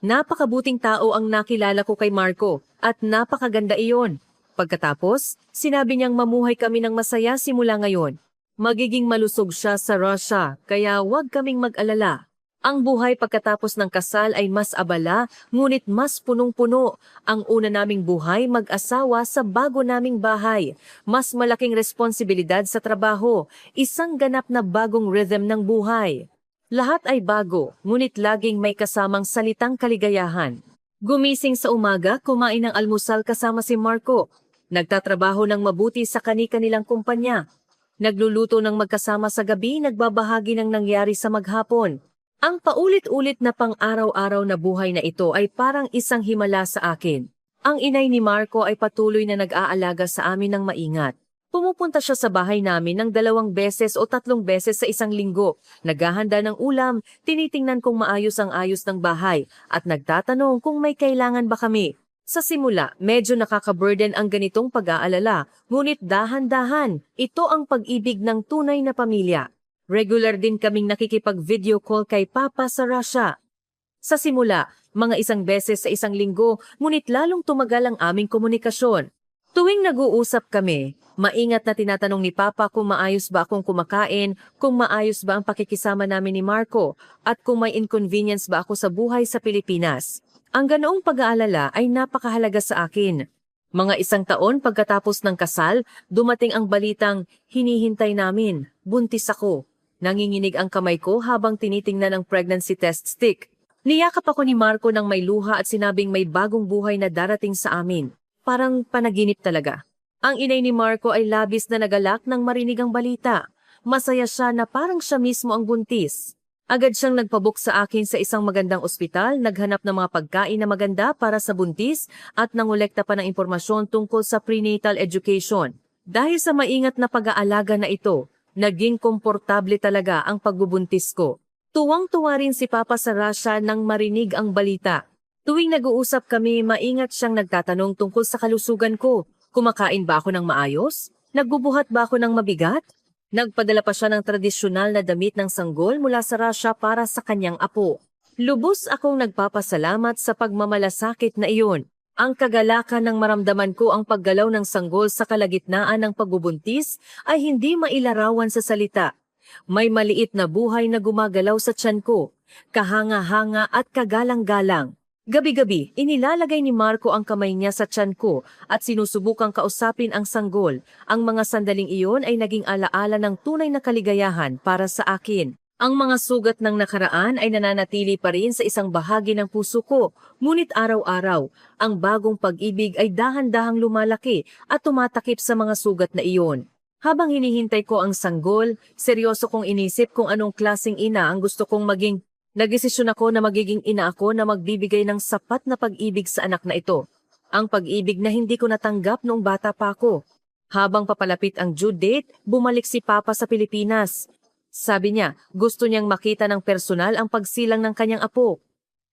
Napakabuting tao ang nakilala ko kay Marco at napakaganda iyon. Pagkatapos, sinabi niyang mamuhay kami ng masaya simula ngayon. Magiging malusog siya sa Russia, kaya huwag kaming mag-alala. Ang buhay pagkatapos ng kasal ay mas abala, ngunit mas punong-puno. Ang una naming buhay mag-asawa sa bago naming bahay. Mas malaking responsibilidad sa trabaho. Isang ganap na bagong rhythm ng buhay. Lahat ay bago, ngunit laging may kasamang salitang kaligayahan. Gumising sa umaga, kumain ng almusal kasama si Marco. Nagtatrabaho ng mabuti sa kani-kanilang kumpanya. Nagluluto ng magkasama sa gabi, nagbabahagi ng nangyari sa maghapon. Ang paulit-ulit na pang-araw-araw na buhay na ito ay parang isang himala sa akin. Ang inay ni Marco ay patuloy na nag-aalaga sa amin ng maingat. Pumupunta siya sa bahay namin ng 2 beses o 3 beses sa isang linggo. Naghahanda ng ulam, tinitingnan kung maayos ang ayos ng bahay, at nagtatanong kung may kailangan ba kami. Sa simula, medyo nakaka-burden ang ganitong pag-aalala, ngunit dahan-dahan, ito ang pag-ibig ng tunay na pamilya. Regular din kaming nakikipag-video call kay Papa sa Russia. Sa simula, mga 1 beses sa isang linggo, ngunit lalong tumagal ang aming komunikasyon. Tuwing nag-uusap kami, maingat na tinatanong ni Papa kung maayos ba akong kumakain, kung maayos ba ang pakikisama namin ni Marco, at kung may inconvenience ba ako sa buhay sa Pilipinas. Ang ganoong pag-aalala ay napakahalaga sa akin. Mga 1 taon pagkatapos ng kasal, dumating ang balitang hinihintay namin, buntis ako. Nanginginig ang kamay ko habang tinitingnan ang pregnancy test stick. Niyakap ako ni Marco ng may luha at sinabing may bagong buhay na darating sa amin. Parang panaginip talaga. Ang inay ni Marco ay labis na nagalak nang marinig ang balita. Masaya siya na parang siya mismo ang buntis. Agad siyang nagpabook sa akin sa isang magandang ospital, naghanap ng mga pagkain na maganda para sa buntis at nangolekta pa ng impormasyon tungkol sa prenatal education. Dahil sa maingat na pag-aalaga na ito, naging komportable talaga ang pagbubuntis ko. Tuwang-tuwa rin si Papa sa Russia nang marinig ang balita. Tuwing nag-uusap kami, maingat siyang nagtatanong tungkol sa kalusugan ko. Kumakain ba ako ng maayos? Nagbubuhat ba ako ng mabigat? Nagpadala pa siya ng tradisyonal na damit ng sanggol mula sa Russia para sa kanyang apo. Lubos akong nagpapasalamat sa pagmamalasakit na iyon. Ang kagalakan ng maramdaman ko ang paggalaw ng sanggol sa kalagitnaan ng pagbubuntis ay hindi mailarawan sa salita. May maliit na buhay na gumagalaw sa tiyan ko, kahanga-hanga at kagalang-galang. Gabi-gabi, inilalagay ni Marco ang kamay niya sa tiyan ko at sinusubukang kausapin ang sanggol. Ang mga sandaling iyon ay naging alaala ng tunay na kaligayahan para sa akin. Ang mga sugat ng nakaraan ay nananatili pa rin sa isang bahagi ng puso ko, ngunit araw-araw, ang bagong pag-ibig ay dahan-dahang lumalaki at tumatakip sa mga sugat na iyon. Habang hinihintay ko ang sanggol, seryoso kong inisip kung anong klaseng ina ang gusto kong maging. Nagdesisyon ako na magiging ina ako na magbibigay ng sapat na pag-ibig sa anak na ito. Ang pag-ibig na hindi ko natanggap noong bata pa ako. Habang papalapit ang due date, bumalik si Papa sa Pilipinas. Sabi niya, gusto niyang makita ng personal ang pagsilang ng kanyang apo.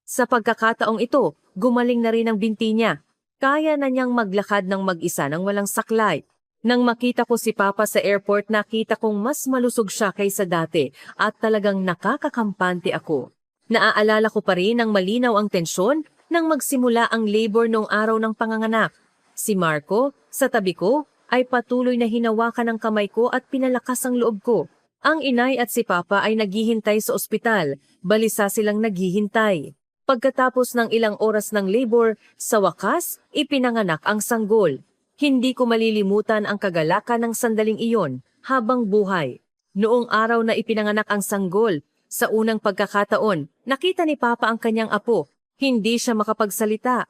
Sa pagkakataong ito, gumaling na rin ang binti niya. Kaya na niyang maglakad ng mag-isa ng walang saklay. Nang makita ko si Papa sa airport, nakita kong mas malusog siya kaysa dati at talagang nakakakampante ako. Naaalala ko pa rin ang malinaw ang tensyon nang magsimula ang labor noong araw ng panganganak. Si Marco, sa tabi ko, ay patuloy na hinawakan ang kamay ko at pinalakas ang loob ko. Ang inay at si Papa ay naghihintay sa ospital, balisa silang naghihintay. Pagkatapos ng ilang oras ng labor, sa wakas, ipinanganak ang sanggol. Hindi ko malilimutan ang kagalakan ng sandaling iyon habang buhay. Noong araw na ipinanganak ang sanggol, sa unang pagkakataon, nakita ni Papa ang kanyang apo. Hindi siya makapagsalita.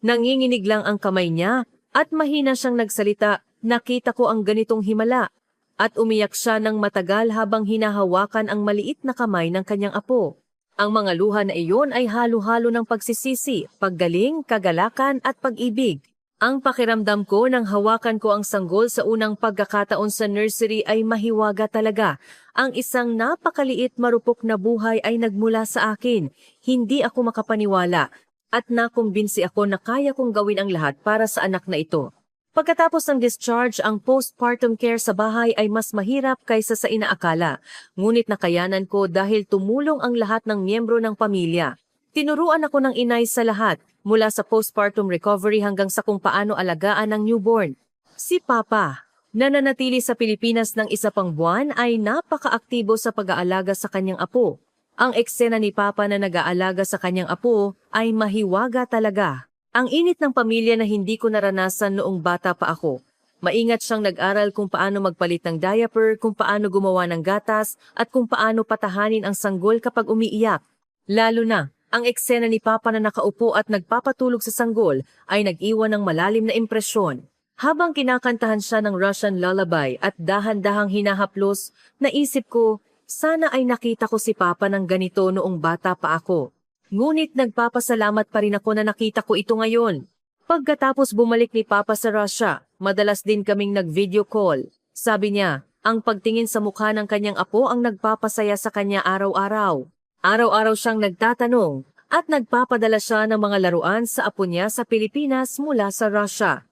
Nanginginig lang ang kamay niya at mahina siyang nagsalita. Nakita ko ang ganitong himala. At umiyak siya ng matagal habang hinahawakan ang maliit na kamay ng kanyang apo. Ang mga luha na iyon ay halo-halo ng pagsisisi, paggaling, kagalakan at pag-ibig. Ang pakiramdam ko nang hawakan ko ang sanggol sa unang pagkakataon sa nursery ay mahiwaga talaga. Ang isang napakaliit marupok na buhay ay nagmula sa akin. Hindi ako makapaniwala at nakumbinsi ako na kaya kong gawin ang lahat para sa anak na ito. Pagkatapos ng discharge, ang postpartum care sa bahay ay mas mahirap kaysa sa inaakala. Ngunit nakayanan ko dahil tumulong ang lahat ng miyembro ng pamilya. Tinuruan ako ng inay sa lahat, mula sa postpartum recovery hanggang sa kung paano alagaan ng newborn. Si Papa, na nanatili sa Pilipinas ng 1 pang buwan, ay napakaaktibo sa pag-aalaga sa kanyang apo. Ang eksena ni Papa na nag-aalaga sa kanyang apo ay mahiwaga talaga. Ang init ng pamilya na hindi ko naranasan noong bata pa ako. Maingat siyang nag-aral kung paano magpalit ng diaper, kung paano gumawa ng gatas, at kung paano patahanin ang sanggol kapag umiiyak. Lalo na, ang eksena ni Papa na nakaupo at nagpapatulog sa sanggol ay nag-iwan ng malalim na impresyon. Habang kinakantahan siya ng Russian lullaby at dahan-dahang hinahaplos, naisip ko, Sana ay nakita ko si Papa ng ganito noong bata pa ako. Ngunit nagpapasalamat pa rin ako na nakita ko ito ngayon. Pagkatapos bumalik ni Papa sa Russia, madalas din kaming nag-video call. Sabi niya, ang pagtingin sa mukha ng kanyang apo ang nagpapasaya sa kanya araw-araw. Araw-araw siyang nagtatanong at nagpapadala siya ng mga laruan sa apo niya sa Pilipinas mula sa Russia.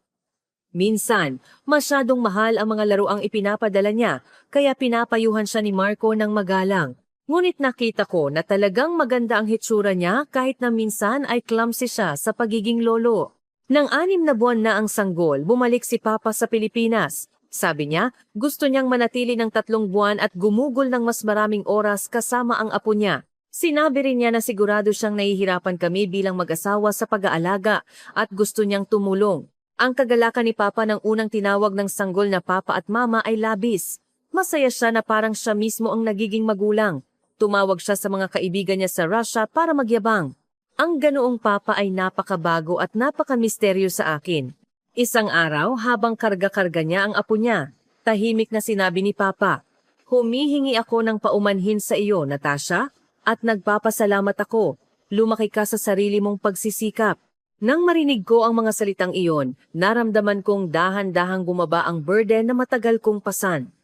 Minsan, masyadong mahal ang mga laruang ipinapadala niya, kaya pinapayuhan siya ni Marco ng magalang. Ngunit nakita ko na talagang maganda ang hitsura niya kahit na minsan ay clumsy siya sa pagiging lolo. Nang 6 na buwan na ang sanggol, bumalik si Papa sa Pilipinas. Sabi niya, gusto niyang manatili ng 3 buwan at gumugol ng mas maraming oras kasama ang apo niya. Sinabi rin niya na sigurado siyang nahihirapan kami bilang mag-asawa sa pag-aalaga at gusto niyang tumulong. Ang kagalakan ni Papa ng unang tinawag ng sanggol na Papa at Mama ay labis. Masaya siya na parang siya mismo ang nagiging magulang. Tumawag siya sa mga kaibigan niya sa Russia para magyabang. Ang ganoong Papa ay napakabago at napakamisteryo sa akin. Isang araw habang karga-karga niya ang apo niya, tahimik na sinabi ni Papa, "Humihingi ako ng paumanhin sa iyo, Natasha, at nagpapasalamat ako. Lumaki ka sa sarili mong pagsisikap." Nang marinig ko ang mga salitang iyon, naramdaman kong dahan-dahang bumaba ang burden na matagal kong pasan.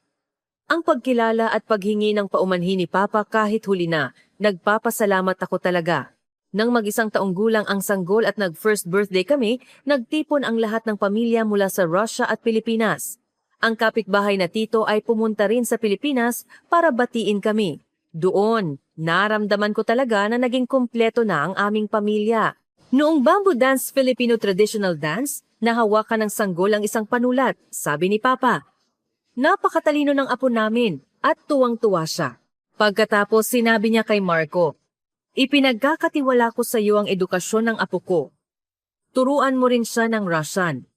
Ang pagkilala at paghingi ng paumanhin ni Papa kahit huli na, nagpapasalamat ako talaga. Nang mag-1 taong gulang ang sanggol at nag-first birthday kami, nagtipon ang lahat ng pamilya mula sa Russia at Pilipinas. Ang kapitbahay na tito ay pumunta rin sa Pilipinas para batiin kami. Doon, naramdaman ko talaga na naging kumpleto na ang aming pamilya. Noong bamboo dance Filipino traditional dance, nahawakan ng sanggol ang isang panulat, sabi ni Papa. Napakatalino ng apo namin at tuwang-tuwa siya. Pagkatapos sinabi niya kay Marco, "Ipinagkakatiwala ko sa iyo ang edukasyon ng apo ko. Turuan mo rin siya ng Russian."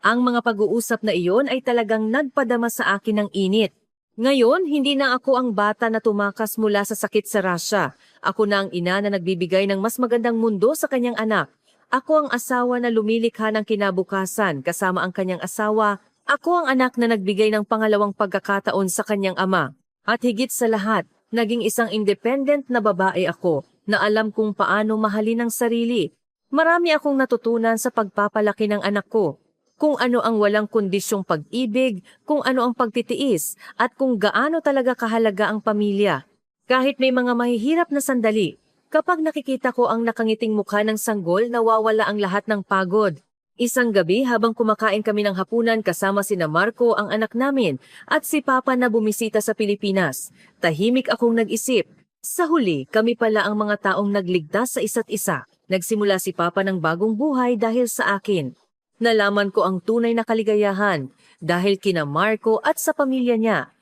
Ang mga pag-uusap na iyon ay talagang nagpadama sa akin ng init. Ngayon, hindi na ako ang bata na tumakas mula sa sakit sa Russia. Ako na ang ina na nagbibigay ng mas magandang mundo sa kanyang anak. Ako ang asawa na lumilikha ng kinabukasan kasama ang kanyang asawa. Ako ang anak na nagbigay ng pangalawang pagkakataon sa kanyang ama. At higit sa lahat, naging isang independent na babae ako na alam kung paano mahalin ang sarili. Marami akong natutunan sa pagpapalaki ng anak ko. Kung ano ang walang kondisyong pag-ibig, kung ano ang pagtitiis, at kung gaano talaga kahalaga ang pamilya. Kahit may mga mahihirap na sandali, kapag nakikita ko ang nakangiting mukha ng sanggol, nawawala ang lahat ng pagod. Isang gabi habang kumakain kami ng hapunan kasama sina Marco ang anak namin at si Papa na bumisita sa Pilipinas, tahimik akong nag-isip. Sa huli, kami pala ang mga taong nagligtas sa isa't isa. Nagsimula si Papa ng bagong buhay dahil sa akin. Nalaman ko ang tunay na kaligayahan dahil kina Marco at sa pamilya niya.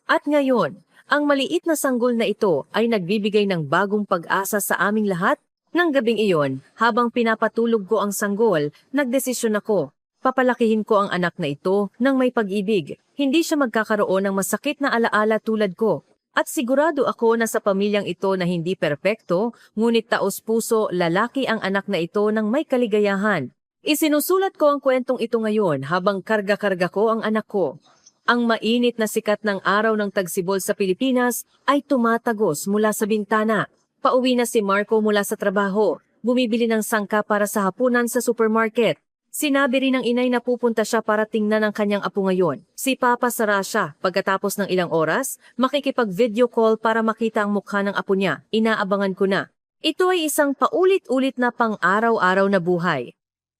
At ngayon, ang maliit na sanggol na ito ay nagbibigay ng bagong pag-asa sa aming lahat. Nang gabing iyon, habang pinapatulog ko ang sanggol, nagdesisyon ako. Papalakihin ko ang anak na ito ng may pag-ibig. Hindi siya magkakaroon ng masakit na alaala tulad ko. At sigurado ako na sa pamilyang ito na hindi perpekto, ngunit taos-puso lalaki ang anak na ito ng may kaligayahan. Isinusulat ko ang kwentong ito ngayon habang karga-karga ko ang anak ko. Ang mainit na sikat ng araw ng tagsibol sa Pilipinas ay tumatagos mula sa bintana. Pauwi na si Marco mula sa trabaho. Bumibili ng sangka para sa hapunan sa supermarket. Sinabi rin ng inay na pupunta siya para tingnan ang kanyang apo ngayon. Si Papa sa Russia, pagkatapos ng ilang oras, makikipag-video call para makita ang mukha ng apo niya. Inaabangan ko na. Ito ay isang paulit-ulit na pang-araw-araw na buhay.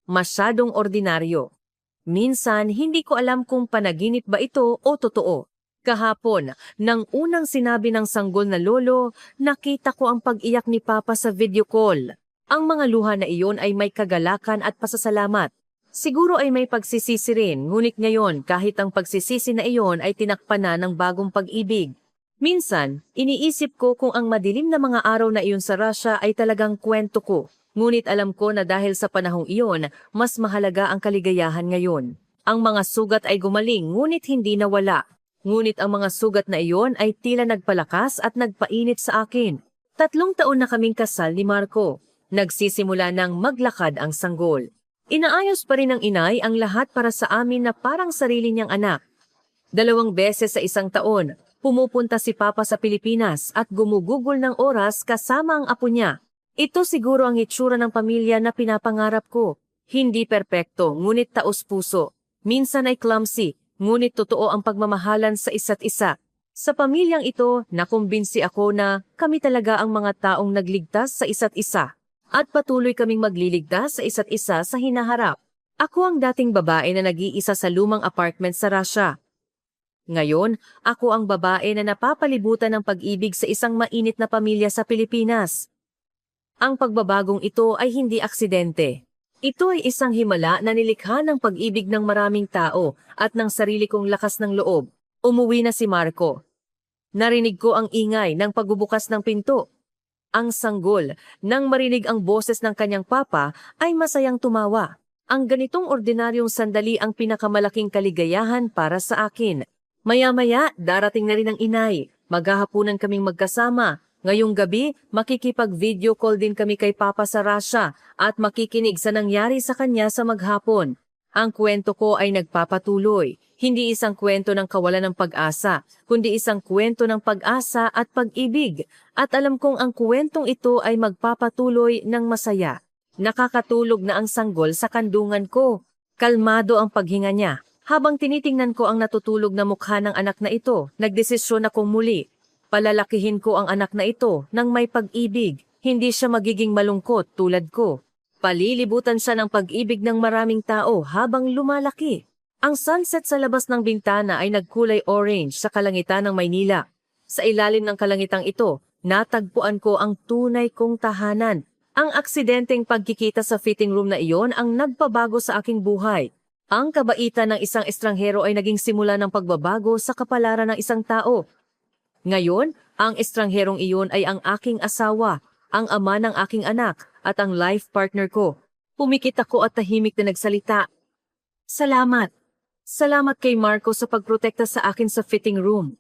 Masyadong ordinaryo. Minsan, hindi ko alam kung panaginip ba ito o totoo. Kahapon, nang unang sinabi ng sanggol na lolo, nakita ko ang pag-iyak ni Papa sa video call. Ang mga luha na iyon ay may kagalakan at pasasalamat. Siguro ay may pagsisisi rin, ngunit ngayon kahit ang pagsisisi na iyon ay tinakpan na ng bagong pag-ibig. Minsan, iniisip ko kung ang madilim na mga araw na iyon sa Russia ay talagang kwento ko. Ngunit alam ko na dahil sa panahong iyon, mas mahalaga ang kaligayahan ngayon. Ang mga sugat ay gumaling ngunit hindi nawala. Ngunit ang mga sugat na iyon ay tila nagpalakas at nagpainit sa akin. 3 taon na kaming kasal ni Marco. Nagsisimula ng maglakad ang sanggol. Inaayos pa rin ng inay ang lahat para sa amin na parang sarili niyang anak. 2 beses sa 1 taon, Pumupunta si Papa sa Pilipinas at gumugugol ng oras kasama ang apo niya. Ito siguro ang itsura ng pamilya na pinapangarap ko. Hindi perpekto, ngunit taos-puso. Minsan ay clumsy, ngunit totoo ang pagmamahalan sa isa't isa. Sa pamilyang ito, nakumbinsi ako na kami talaga ang mga taong nagligtas sa isa't isa. At patuloy kaming magliligtas sa isa't isa sa hinaharap. Ako ang dating babae na nag-iisa sa lumang apartment sa Russia. Ngayon, ako ang babae na napapalibutan ng pag-ibig sa isang mainit na pamilya sa Pilipinas. Ang pagbabagong ito ay hindi aksidente. Ito ay isang himala na nilikha ng pag-ibig ng maraming tao at ng sarili kong lakas ng loob. Umuwi na si Marco. Narinig ko ang ingay ng pagbubukas ng pinto. Ang sanggol, nang marinig ang boses ng kanyang papa, ay masayang tumawa. Ang ganitong ordinaryong sandali ang pinakamalaking kaligayahan para sa akin. Maya-maya, darating na rin ang inay. Maghahapunan kaming magkasama. Ngayong gabi, makikipag-video call din kami kay Papa sa Russia at makikinig sa nangyari sa kanya sa maghapon. Ang kwento ko ay nagpapatuloy. Hindi isang kwento ng kawalan ng pag-asa, kundi isang kwento ng pag-asa at pag-ibig. At alam kong ang kwentong ito ay magpapatuloy ng masaya. Nakakatulog na ang sanggol sa kandungan ko. Kalmado ang paghinga niya. Habang tinitingnan ko ang natutulog na mukha ng anak na ito, nagdesisyon akong muli. Palalakihin ko ang anak na ito ng may pag-ibig. Hindi siya magiging malungkot tulad ko. Palilibutan siya ng pag-ibig ng maraming tao habang lumalaki. Ang sunset sa labas ng bintana ay nagkulay orange sa kalangitan ng Maynila. Sa ilalim ng kalangitang ito, natagpuan ko ang tunay kong tahanan. Ang aksidenteng pagkikita sa fitting room na iyon ang nagpabago sa aking buhay. Ang kabaitan ng isang estranghero ay naging simula ng pagbabago sa kapalaran ng isang tao. Ngayon, ang estrangherong iyon ay ang aking asawa, ang ama ng aking anak, at ang life partner ko. Pumikit ako at tahimik na nagsalita. Salamat. Salamat kay Marco sa pagprotekta sa akin sa fitting room.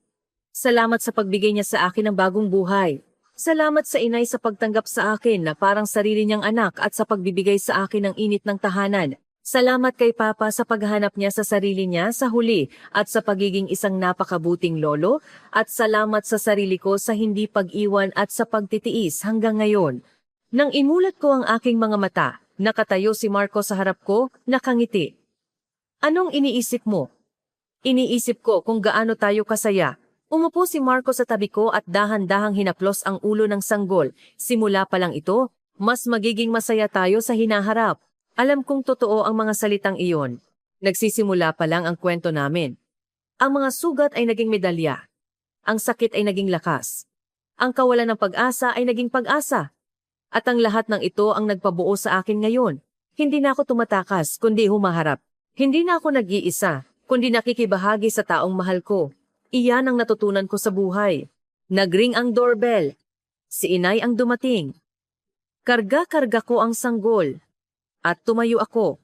Salamat sa pagbigay niya sa akin ng bagong buhay. Salamat sa inay sa pagtanggap sa akin na parang sarili niyang anak at sa pagbibigay sa akin ng init ng tahanan. Salamat kay Papa sa paghanap niya sa sarili niya sa huli at sa pagiging isang napakabuting lolo at salamat sa sarili ko sa hindi pag-iwan at sa pagtitiis hanggang ngayon. Nang imulat ko ang aking mga mata, nakatayo si Marco sa harap ko, nakangiti. Anong iniisip mo? Iniisip ko kung gaano tayo kasaya. Umupo si Marco sa tabi ko at dahan-dahang hinaplos ang ulo ng sanggol. Simula pa lang ito, mas magiging masaya tayo sa hinaharap. Alam kong totoo ang mga salitang iyon. Nagsisimula pa lang ang kwento namin. Ang mga sugat ay naging medalya. Ang sakit ay naging lakas. Ang kawalan ng pag-asa ay naging pag-asa. At ang lahat ng ito ang nagpabuo sa akin ngayon. Hindi na ako tumatakas, kundi humaharap. Hindi na ako nag-iisa, kundi nakikibahagi sa taong mahal ko. Iyan ang natutunan ko sa buhay. Nagring ang doorbell. Si inay ang dumating. Karga-karga ko ang sanggol. At tumayo ako.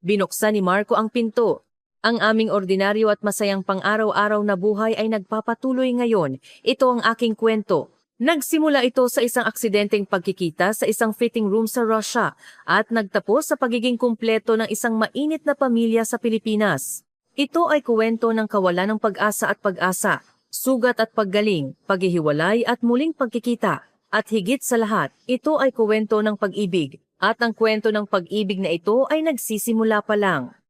Binuksan ni Marco ang pinto. Ang aming ordinaryo at masayang pang-araw-araw na buhay ay nagpapatuloy ngayon. Ito ang aking kwento. Nagsimula ito sa isang aksidenteng pagkikita sa isang fitting room sa Russia at nagtapos sa pagiging kumpleto ng isang mainit na pamilya sa Pilipinas. Ito ay kwento ng kawalan ng pag-asa at pag-asa, sugat at paggaling, paghihiwalay at muling pagkikita. At higit sa lahat, ito ay kwento ng pag-ibig. At ang kwento ng pag-ibig na ito ay nagsisimula pa lang.